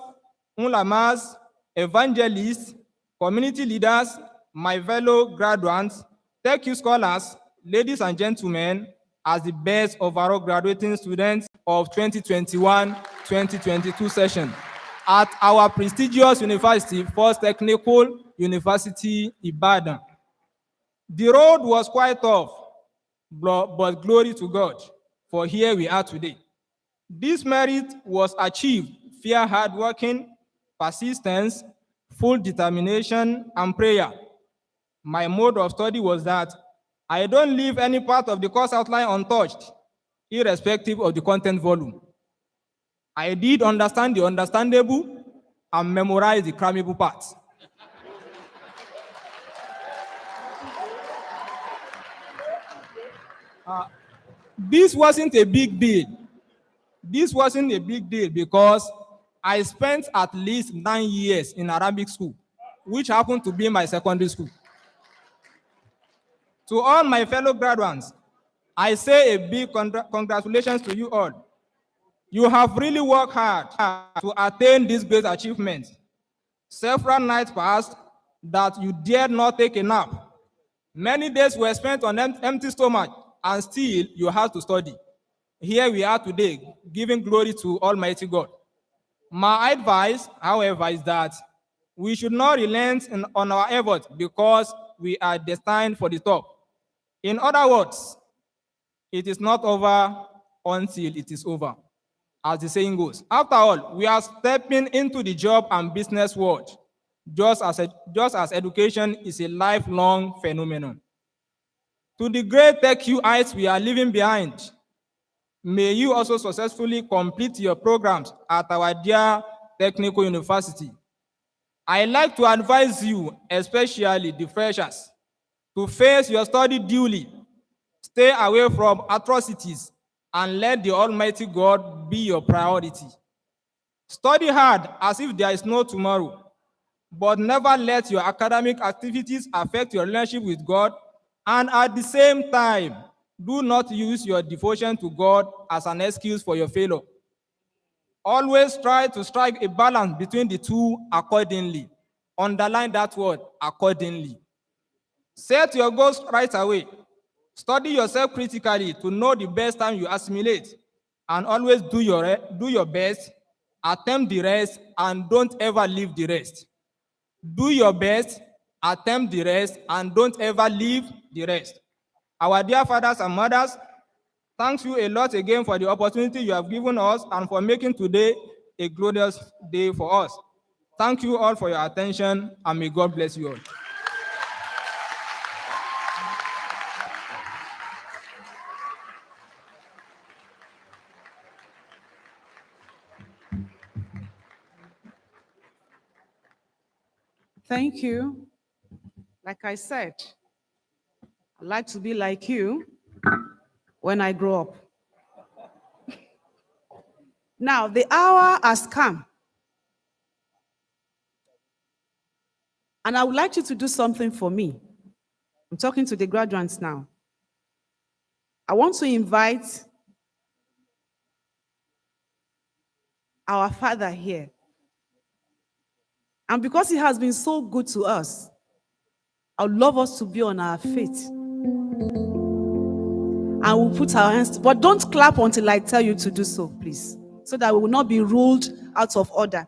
ulamas, evangelists, community leaders, my fellow graduates, tech you scholars, ladies and gentlemen, as the best overall graduating students of 2021-2022 session at our prestigious university, First Technical University, Ibadan. The road was quite tough, but glory to God, for here we are today. This merit was achieved via hard working, persistence, full determination, and prayer. My mode of study was that I don't leave any part of the course outline untouched, irrespective of the content volume. I did understand the understandable and memorize the crammable parts. This wasn't a big deal. This wasn't a big deal because I spent at least 9 years in Arabic school, which happened to be my secondary school. To all my fellow graduates, I say a big congratulations to you all. You have really worked hard to attain this great achievement. Several nights passed that you dared not take a nap. Many days were spent on empty stomach, and still you had to study. Here we are today, giving glory to Almighty God. My advice, however, is that we should not relent on our efforts because we are destined for the top. In other words, it is not over until it is over, as the saying goes. After all, we are stepping into the job and business world, just as education is a lifelong phenomenon. To the great tech heights we are leaving behind, may you also successfully complete your programs at our dear Technical University. I like to advise you, especially the freshers, to face your study duly, stay away from atrocities, and let the Almighty God be your priority. Study hard as if there is no tomorrow, but never let your academic activities affect your relationship with God, and at the same time, do not use your devotion to God as an excuse for your failure. Always try to strike a balance between the two accordingly. Underline that word, accordingly. Set your goals right away. Study yourself critically to know the best time you assimilate, and always do your best, attempt the rest, and don't ever leave the rest. Do your best, attempt the rest, and don't ever leave the rest. Our dear fathers and mothers, thanks you a lot again for the opportunity you have given us and for making today a glorious day for us. Thank you all for your attention, and may God bless you all. Thank you. Like I said, I'd like to be like you when I grow up. Now, the hour has come. And I would like you to do something for me. I'm talking to the graduates now. I want to invite our father here. And because he has been so good to us, I would love us to be on our feet. And we'll put our hands, but don't clap until I tell you to do so, please, so that we will not be ruled out of order.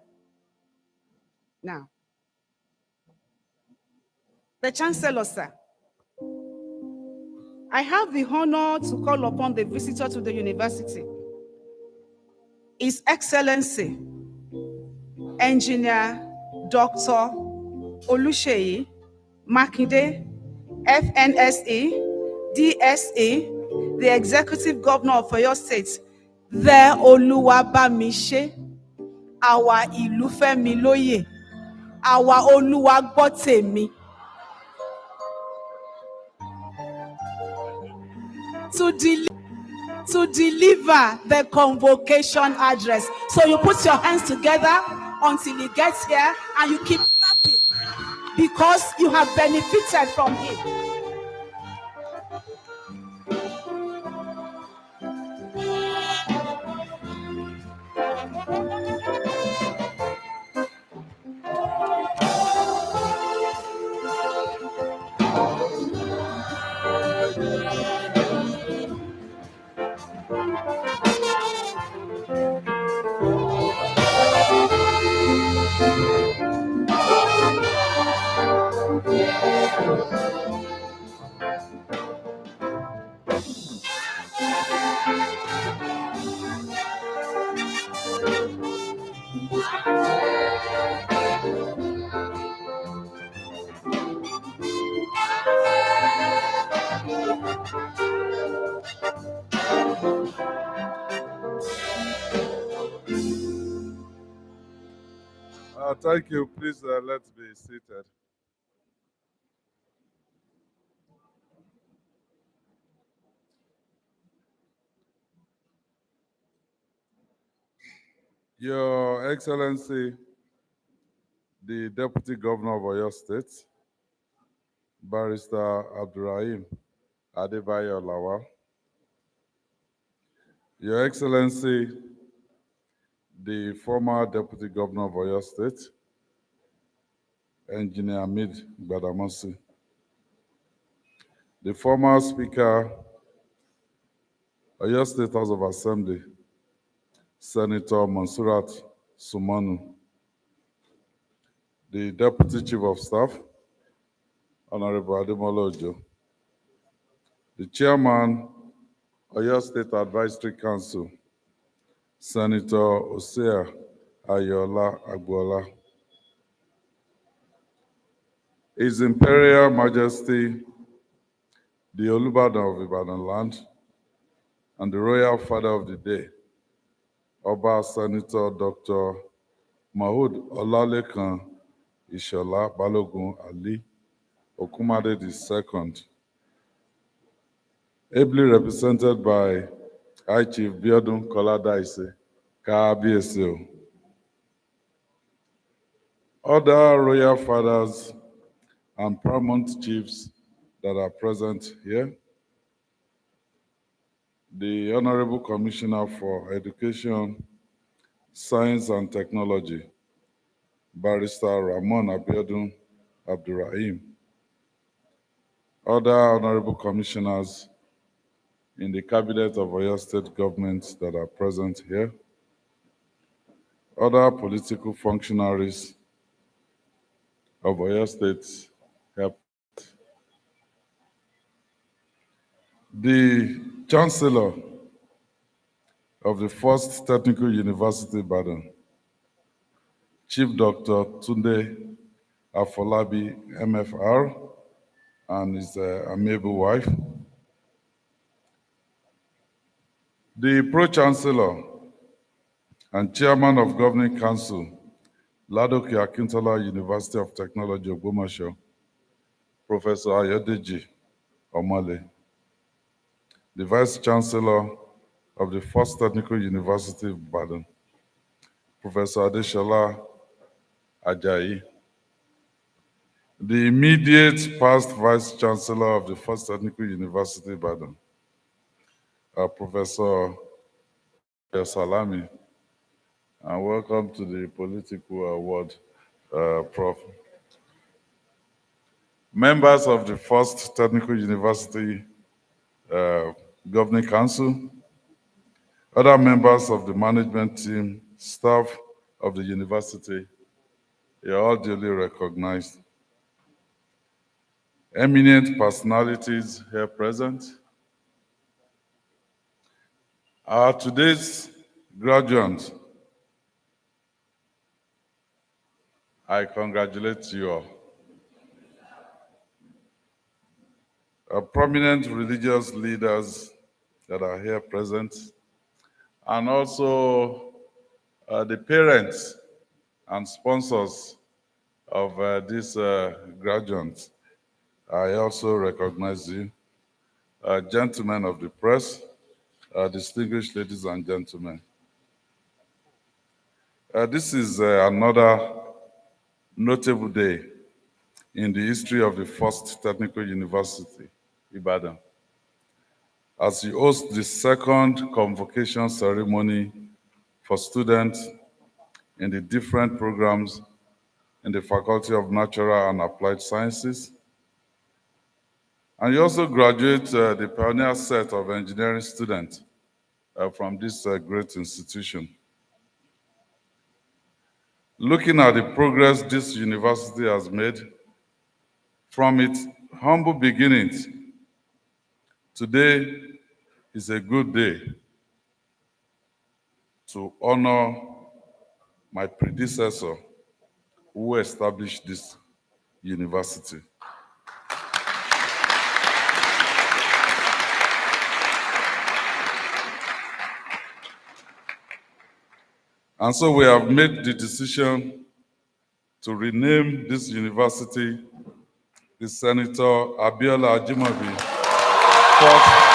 Now, the Chancellor, sir, I have the honor to call upon the visitor to the university, His Excellency, Engineer Dr. Oluseyi Makinde, FNSE, DSE, the Executive Governor of Oyo State, the Oluwabamishe, our Ilufemiloye, our Oluwagbotemi, to deliver the convocation address. So you put your hands together until he gets here and you keep clapping because you have benefited from it. Thank you. Please let's be seated. Your Excellency, the Deputy Governor of Oyo State, Barrister Abdurrahim Adebayo Lawal, Your Excellency, the former Deputy Governor of Oyo State, Engineer Hamid Gbadamosi, the former Speaker, Oyo State House of Assembly, Senator Monsurat Sumanu, the Deputy Chief of Staff, Honorable Ademola Ojo, the Chairman, Oyo State Advisory Council, Senator Osea Ayola Agbola, His Imperial Majesty, the Olubadan of Ibadan land, and the Royal Father of the Day, Oba Senator Dr. Mahood Olalekan Ishola Balogun Ali Okumade II, ably represented by High Chief Biodun Koladaise Kabiesio. Other royal fathers and paramount chiefs that are present here, the Honorable Commissioner for Education, Science and Technology, Barrister Ramon Abiodun Abdurrahim, other Honorable Commissioners in the Cabinet of Oyo State Government that are present here, other political functionaries of Oyo State, the Chancellor of the First Technical University, Ibadan, Chief Dr. Tunde Afolabi, MFR, and his amiable wife, the Pro-Chancellor and Chairman of Governing Council, Ladoke Akintola University of Technology, Ogbomoso, Professor Ayodeji Omale, the Vice Chancellor of the First Technical University of Ibadan, Professor Adeshola Ajayi, the immediate past Vice Chancellor of the First Technical University, Ibadan, Professor Salami, and welcome to the political award Prof. Members of the First Technical University Governing Council, other members of the management team, staff of the university, you're all duly recognized. Eminent personalities here present. Today's graduates, I congratulate you all. Prominent religious leaders that are here present, and also the parents and sponsors of these graduates. I also recognize you. Gentlemen of the press, distinguished ladies and gentlemen. This is another notable day in the history of the First Technical University, Ibadan, as you host the second convocation ceremony for students in the different programs in the Faculty of Natural and Applied Sciences. And you also graduate the pioneer set of engineering students from this great institution. Looking at the progress this university has made from its humble beginnings, today is a good day to honor my predecessor who established this university. And so we have made the decision to rename this university the Senator Abiola Ajimobi First.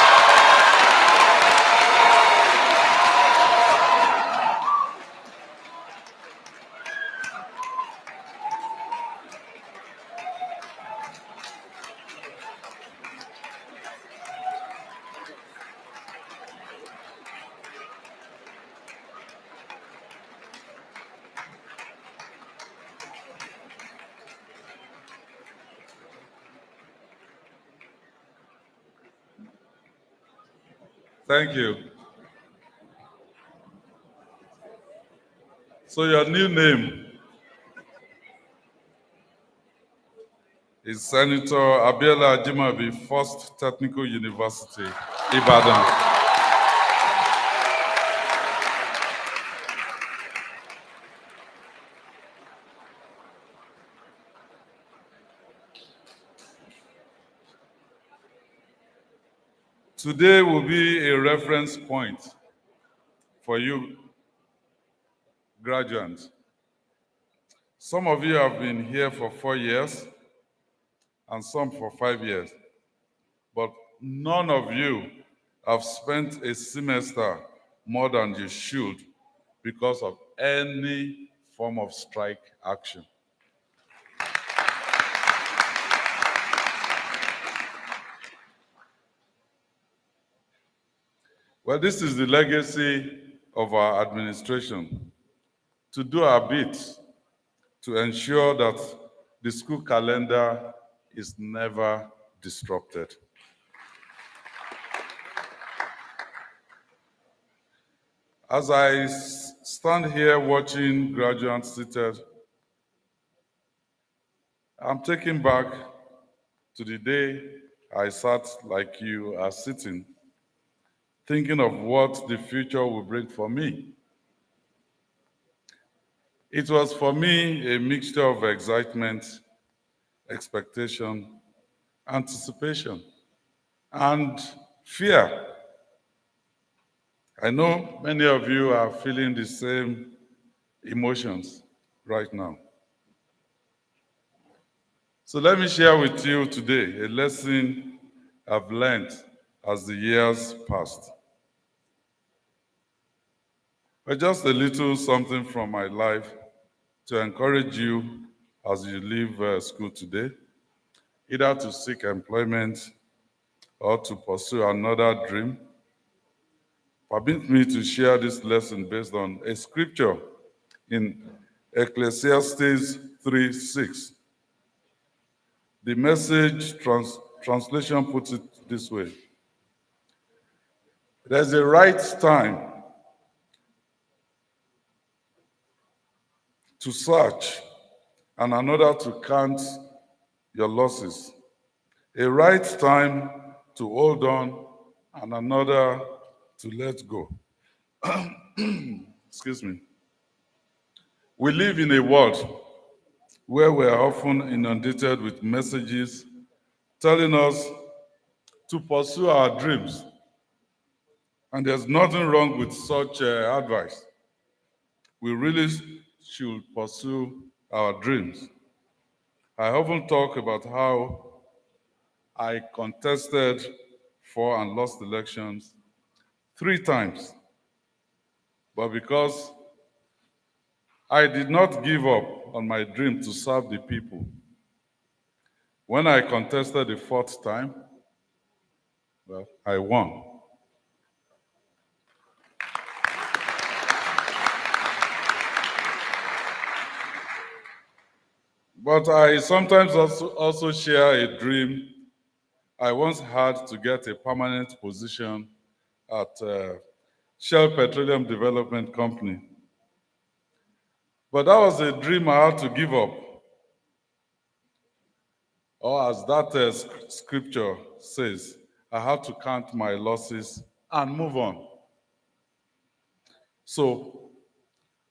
Thank you. So your new name is Senator Abiola Ajimobi First Technical University, Ibadan. Today will be a reference point for you graduates. Some of you have been here for 4 years and some for 5 years, but none of you have spent a semester more than you should because of any form of strike action. Well, this is the legacy of our administration, to do our bit to ensure that the school calendar is never disrupted. As I stand here watching graduates seated, I'm taken back to the day I sat like you are sitting, thinking of what the future will bring for me. It was for me a mixture of excitement, expectation, anticipation, and fear. I know many of you are feeling the same emotions right now. So let me share with you today a lesson I've learned as the years passed. But just a little something from my life to encourage you as you leave school today, either to seek employment or to pursue another dream. Permit me to share this lesson based on a scripture in Ecclesiastes 3:6. The Message translation puts it this way. There's a right time to search and another to count your losses. A right time to hold on and another to let go. Excuse me. We live in a world where we are often inundated with messages telling us to pursue our dreams. And there's nothing wrong with such advice. We really should pursue our dreams. I often talk about how I contested for and lost elections 3 times. But because I did not give up on my dream to serve the people, when I contested the 4th time, well, I won. But I sometimes also share a dream I once had to get a permanent position at Shell Petroleum Development Company. But that was a dream I had to give up. Or as that scripture says, I had to count my losses and move on. So,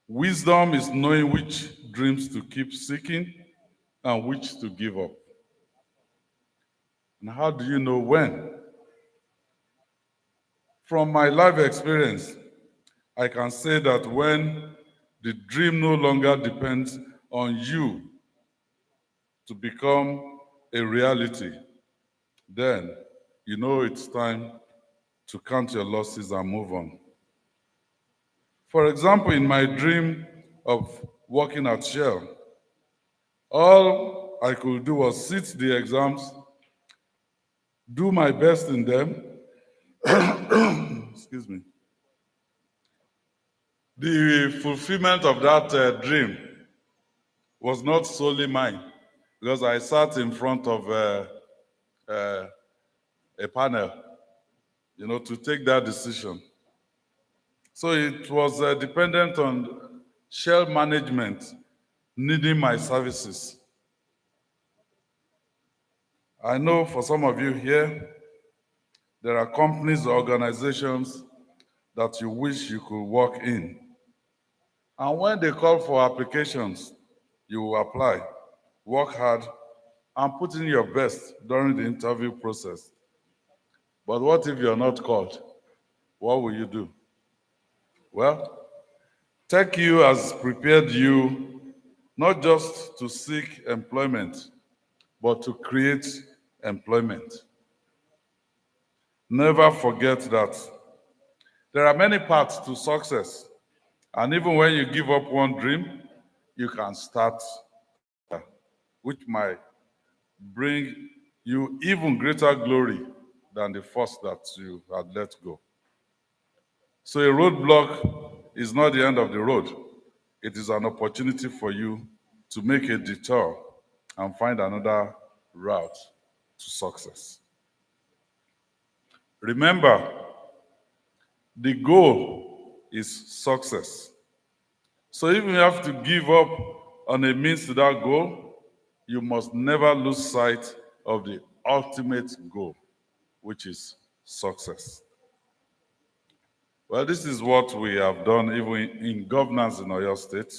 wisdom is knowing which dreams to keep seeking and which to give up. And how do you know when? From my life experience, I can say that when the dream no longer depends on you to become a reality, then you know it's time to count your losses and move on. For example, in my dream of working at Shell, all I could do was sit the exams, do my best in them. Excuse me. The fulfillment of that dream was not solely mine, because I sat in front of a panel, to take that decision. So it was dependent on Shell management needing my services. I know for some of you here, there are companies or organizations that you wish you could work in. And when they call for applications, you will apply, work hard, and put in your best during the interview process. But what if you're not called? What will you do? Well, TechU has prepared you not just to seek employment, but to create employment. Never forget that there are many paths to success. And even when you give up one dream, you can start, which might bring you even greater glory than the first that you had let go. So a roadblock is not the end of the road. It is an opportunity for you to make a detour and find another route to success. Remember, the goal is success. So if you have to give up on a means to that goal, you must never lose sight of the ultimate goal, which is success. Well, this is what we have done even in governance in Oyo State.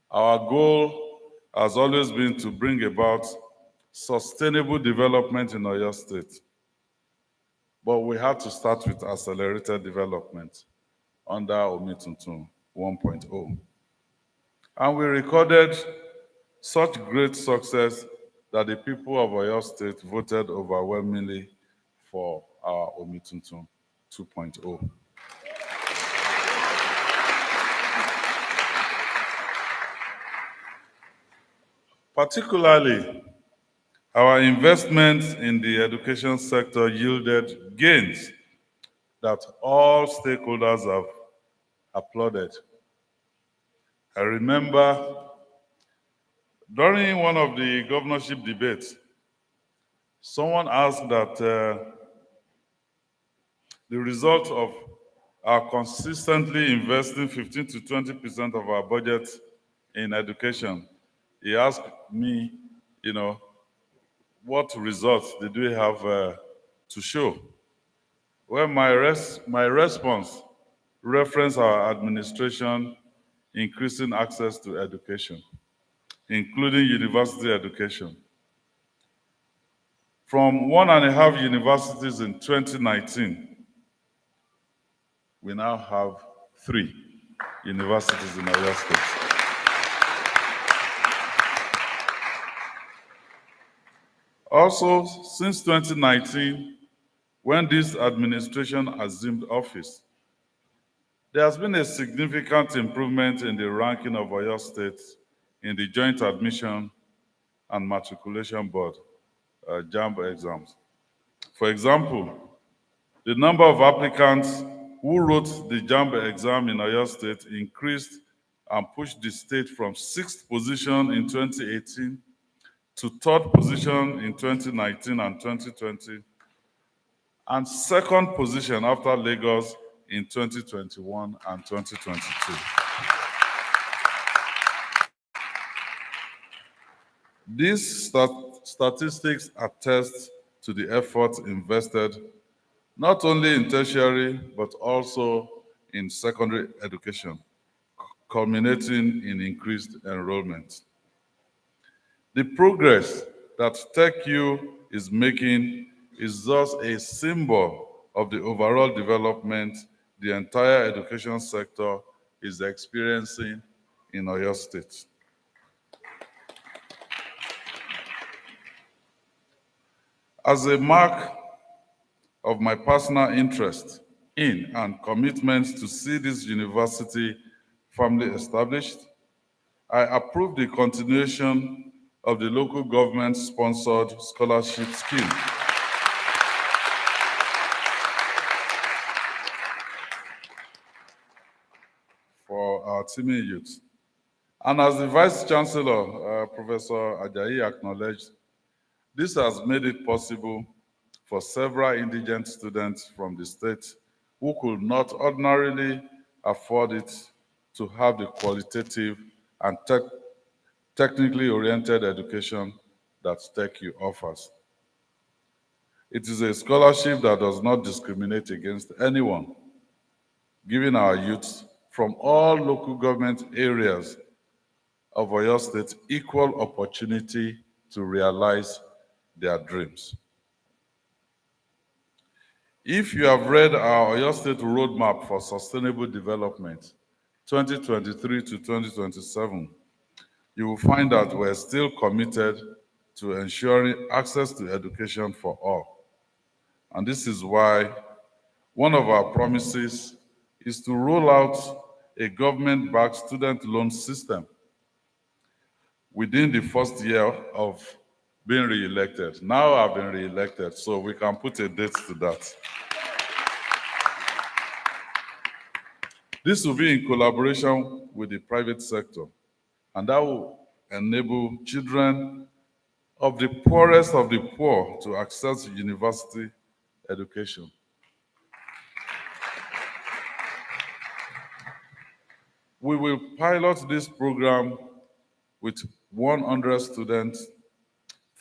Our goal has always been to bring about sustainable development in Oyo State. But we had to start with accelerated development under Omituntun 1.0. And we recorded such great success that the people of Oyo State voted overwhelmingly for our Omituntun 2.0. Particularly, our investments in the education sector yielded gains that all stakeholders have applauded. I remember During one of the governorship debates, someone asked that the result of our consistently investing 15 to 20% of our budget in education, he asked me, what results did we have to show? Well, my response referenced our administration increasing access to education, including university education. From 1.5 universities in 2019, we now have 3 universities in Oyo State. Also, since 2019, when this administration assumed office, there has been a significant improvement in the ranking of Oyo State in the Joint Admission and Matriculation Board, JAMB exams. For example, the number of applicants who wrote the JAMB exam in Oyo State increased and pushed the state from 6th position in 2018 to 3rd position in 2019 and 2020, and 2nd position after Lagos in 2021 and 2022. These statistics attest to the efforts invested not only in tertiary, but also in secondary education, culminating in increased enrollment. The progress that TechU is making is thus a symbol of the overall development the entire education sector is experiencing in Oyo State. As a mark of my personal interest in and commitment to see this university firmly established, I approve the continuation of the local government-sponsored scholarship scheme. For our teeming youth. And as the Vice Chancellor, Professor Ajayi, acknowledged, this has made it possible for several indigent students from the state who could not ordinarily afford it to have the qualitative and technically oriented education that TechU offers. It is a scholarship that does not discriminate against anyone, giving our youth from all local government areas of Oyo State equal opportunity to realize their dreams. If you have read our Oyo State Roadmap for Sustainable Development, 2023 to 2027, you will find that we're still committed to ensuring access to education for all. And this is why one of our promises is to roll out a government-backed student loan system within the first year of being re-elected. Now I've been re-elected, so we can put a date to that. This will be in collaboration with the private sector, and that will enable children of the poorest of the poor to access university education. We will pilot this program with 100 students,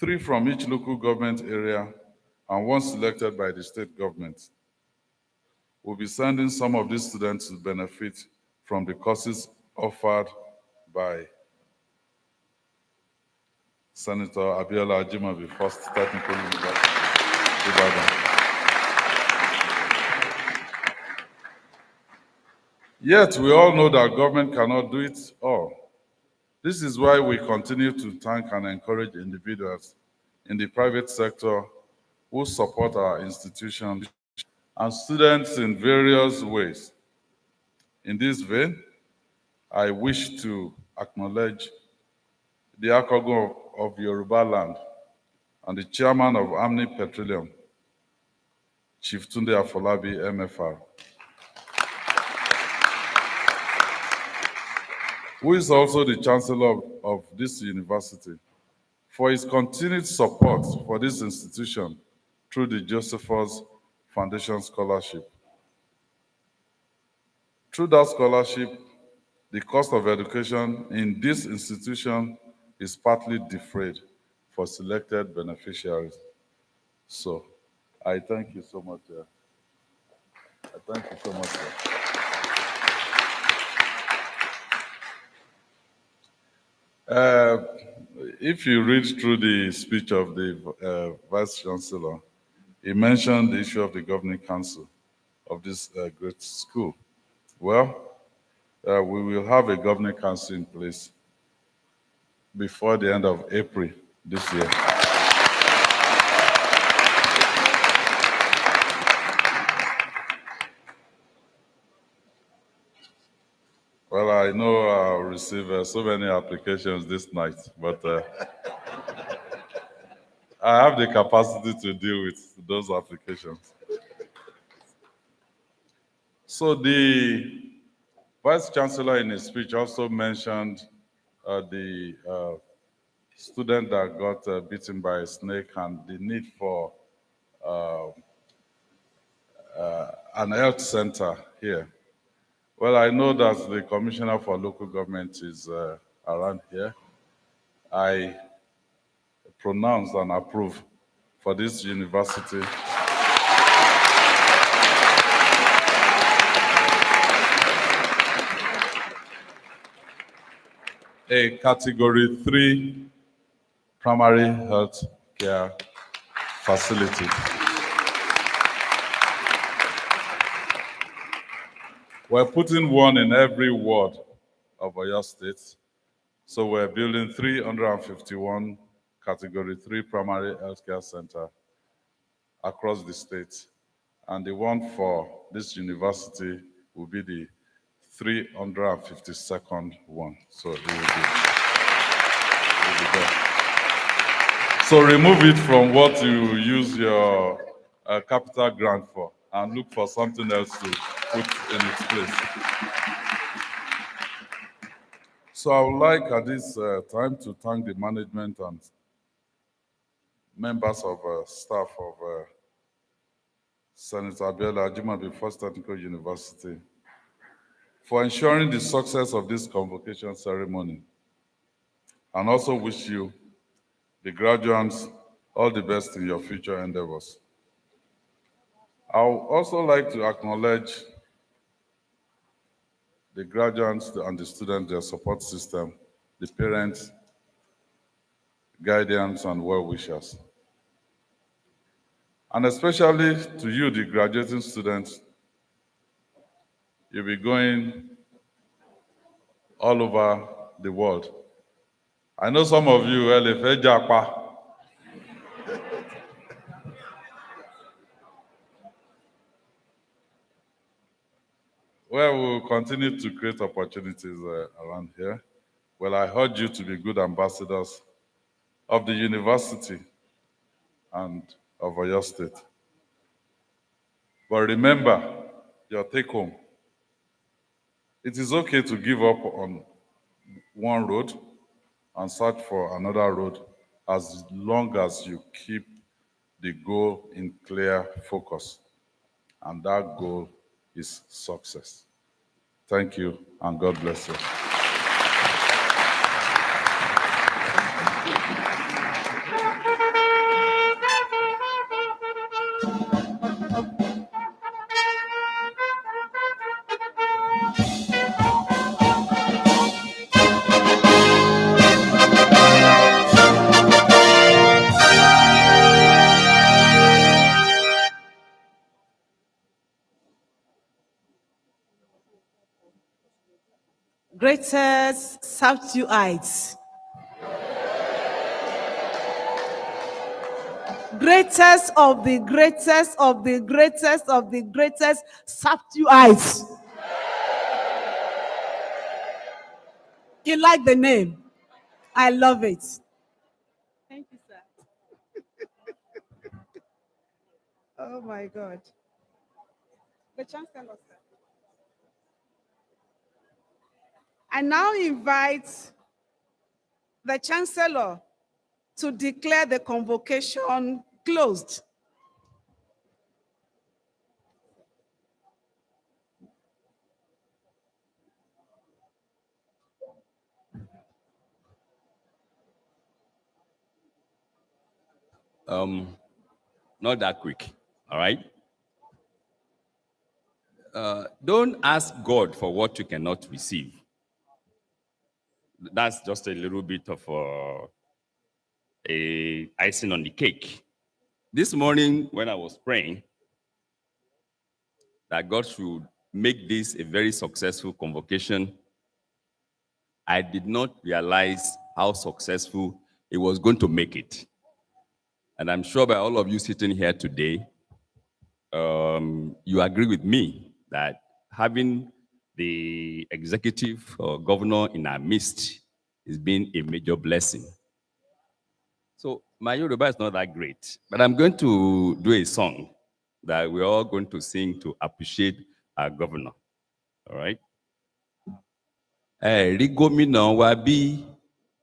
3 from each local government area, and 1 selected by the state government. We'll be sending some of these students to benefit from the courses offered by Senator Abiola Ajimobi, First Technical University, Ibadan. Yet, we all know that government cannot do it all. This is why we continue to thank and encourage individuals in the private sector who support our institutions and students in various ways. In this vein, I wish to acknowledge the Akogo of Yoruba land and the chairman of Amni Petroleum, Chief Tunde Afolabi, MFR. who is also the Chancellor of this university, for his continued support for this institution through the Josephus Foundation Scholarship. Through that scholarship, the cost of education in this institution is partly defrayed for selected beneficiaries. So, I thank you so much. I thank you so much. If you read through the speech of the Vice Chancellor, he mentioned the issue of the governing council of this great school. Well, we will have a governing council in place before the end of April this year. Well, I know I'll receive so many applications this night, but I have the capacity to deal with those applications. So the Vice Chancellor in his speech also mentioned the student that got bitten by a snake and the need for an health center here. Well, I know that the Commissioner for Local Government is around here. I pronounce and approve for this university a Category 3 primary health care facility. We're putting one in every ward of Oyo State. So we're building 351 Category 3 primary healthcare center across the state. And the one for this university will be the 352nd one. So it will be there. So remove it from what you use your capital grant for and look for something else to put in its place. So I would like at this time to thank the management and members of staff of Senator Abiola Ajimabi First Technical University for ensuring the success of this convocation ceremony, and also wish you, the graduates, all the best in your future endeavors. I would also like to acknowledge the graduates and the students, their support system, the parents, guardians, and well-wishers. And especially to you, the graduating students, you'll be going all over the world. I know some of you, well, we'll continue to create opportunities around here. Well, I urge you to be good ambassadors of the university and of Oyo State. But remember your take home. It is okay to give up on one road and search for another road as long as you keep the goal in clear focus. And that goal is success. Thank you, and God bless you. Greatest South-Uites. Greatest of the greatest of the greatest of the greatest South-Uites. You like the name? I love it. Thank you, sir. Oh my God. The Chancellor, sir. I now invite the Chancellor to declare the convocation closed. Not that quick, all right? Don't ask God for what you cannot receive. That's just a little bit of a icing on the cake. This morning, when I was praying that God should make this a very successful convocation, I did not realize how successful it was going to make it. And I'm sure by all of you sitting here today, you agree with me that having the executive or governor in our midst has been a major blessing. So my Yoruba is not that great, but I'm going to do a song that we're all going to sing to appreciate our governor. All right? Ẹ̀rí gómìnà wa bí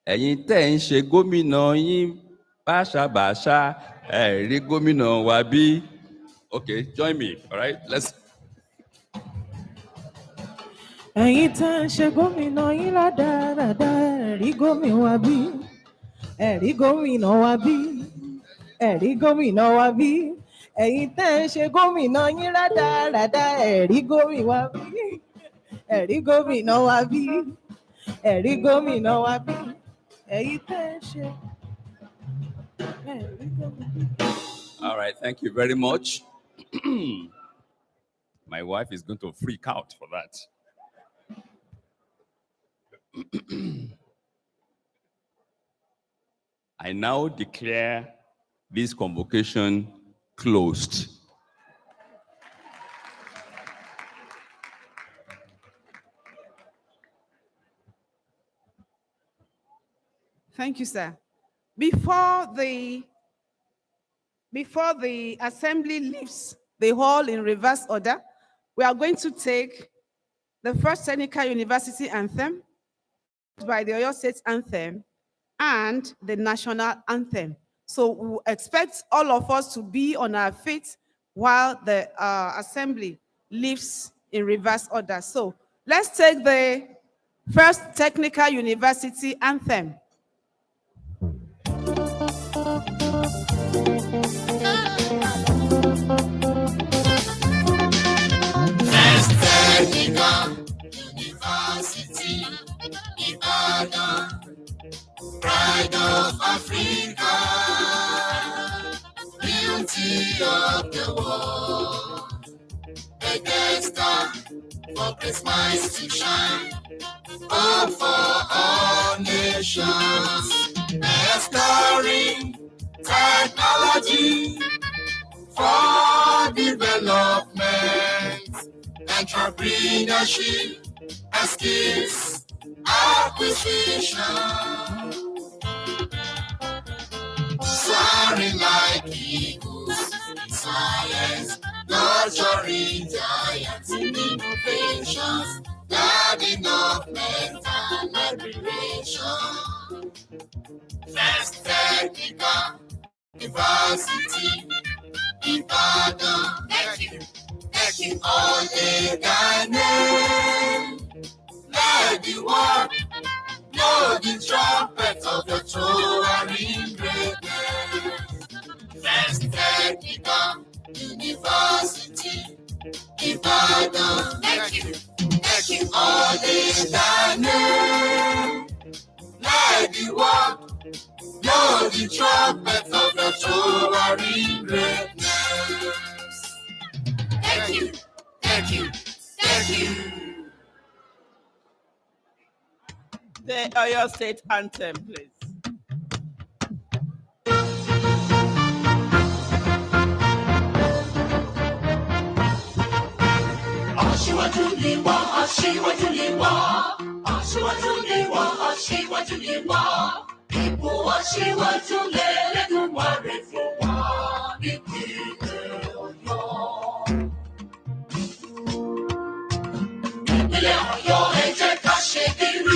ẹ̀yin tẹ́ ń ṣe gómìnà yín báṣabàṣá ẹ̀rí gómìnà wa bí. Okay, join me. All right, let's. ẹ̀yin tá ń ṣe gómìnà yín ládàradà ẹ̀rí gómìnà wa bí ẹ̀rí gómìnà wa bí ẹ̀rí gómìnà wa bí ẹ̀yin tá ń ṣe gómìnà yín ládàradà ẹ̀rí gómìnà wa bí ẹ̀rí gómìnà wa bí ẹ̀rí gómìnà wa bí ẹ̀yin tá ń ṣe ẹ̀rí gómìnà. All right, thank you very much. My wife is going to freak out for that. I now declare this convocation closed. Thank you, sir. Before the assembly leaves the hall in reverse order, we are going to take the First Technical University anthem by the Oyo State anthem and the national anthem. So we expect all of us to be on our feet while the assembly leaves in reverse order. So let's take the First Technical University anthem. First Technical University, Ibadan, pride of Africa, beauty of the world, a guest star for Christmas to shine, hope for all nations, exploring technology for development, entrepreneurship, and skills acquisition. Soaring like eagles in science, nurturing giants in innovations, guarding of mental liberation. First Technical University, Ibadan, thank you all in thy name. Let the world know the trumpet of your towering greatness. First Technical University, Ibadan, thank you all in thy name. Let the world know the trumpet of your towering greatness. Thank you. The Oyo State anthem, please. Aṣíwájú ni wá, aṣíwájú ni wá, aṣíwájú ni wá, aṣíwájú ni wá. Ipò aṣíwájú l'Ẹlẹ́dùmarè fún wa nípínlẹ̀ Ọ̀yọ́. Ìpínlẹ̀ Ọ̀yọ́ ẹ jẹ́ ká ṣe kiri.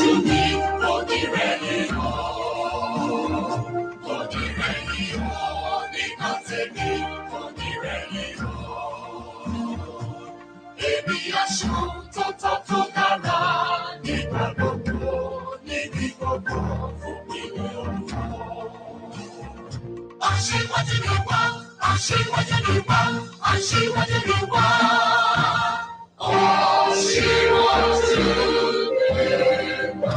níwájú mi kò ní rẹ̀yìn o. Kò ní rẹ̀yìn o, nígbà tèmi kò ní rẹ̀yìn o. Èmi aṣọ tó tọ́ tó dára nígbà gbogbo níbi gbogbo fún mi ní Olúwa. Aṣíwájú ni wá, aṣíwájú ni wá, aṣíwájú ni wá. Aṣíwájú ni wá.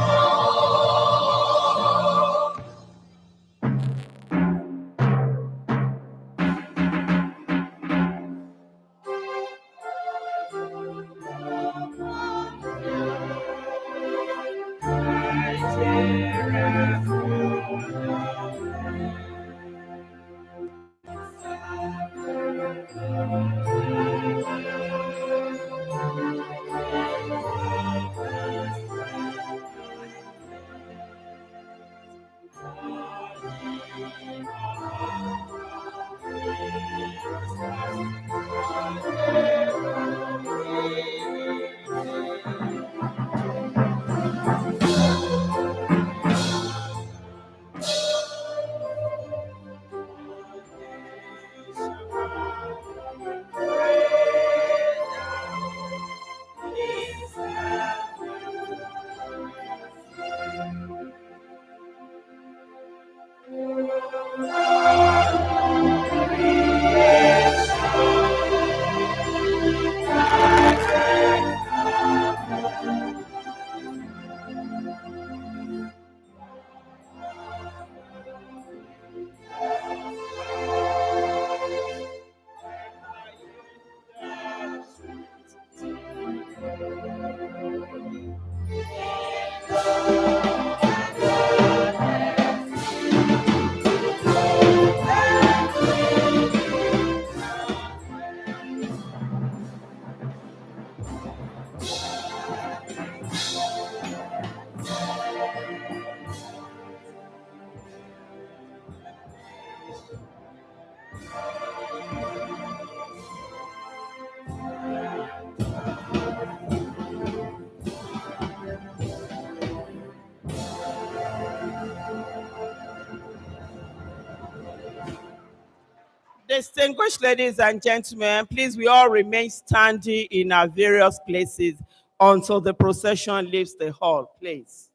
Distinguished ladies and gentlemen, please, we all remain standing in our various places until the procession leaves the hall, please.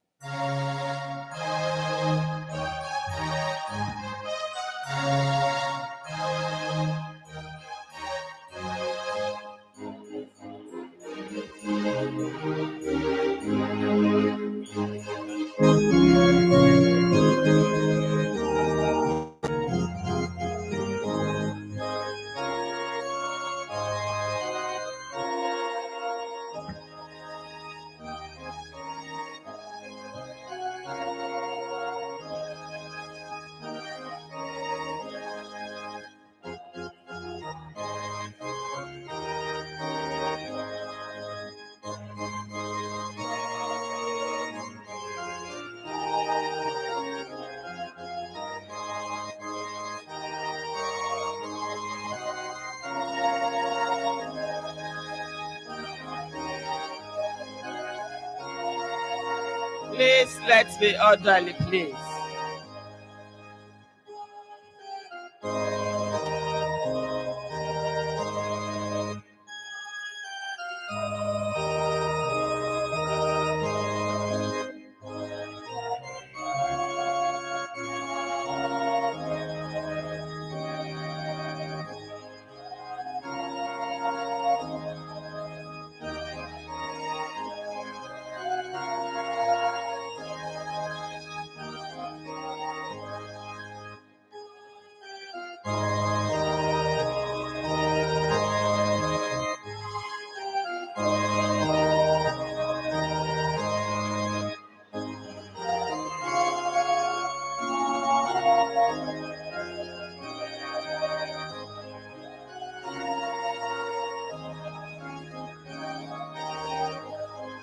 Please, let's be orderly, please.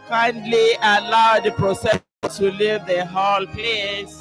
Kindly allow the procession to leave the hall, please.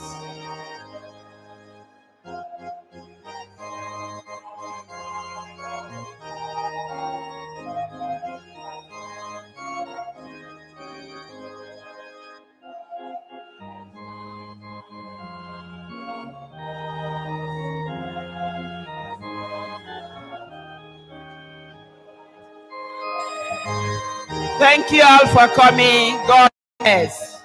Thank you all for coming. God bless.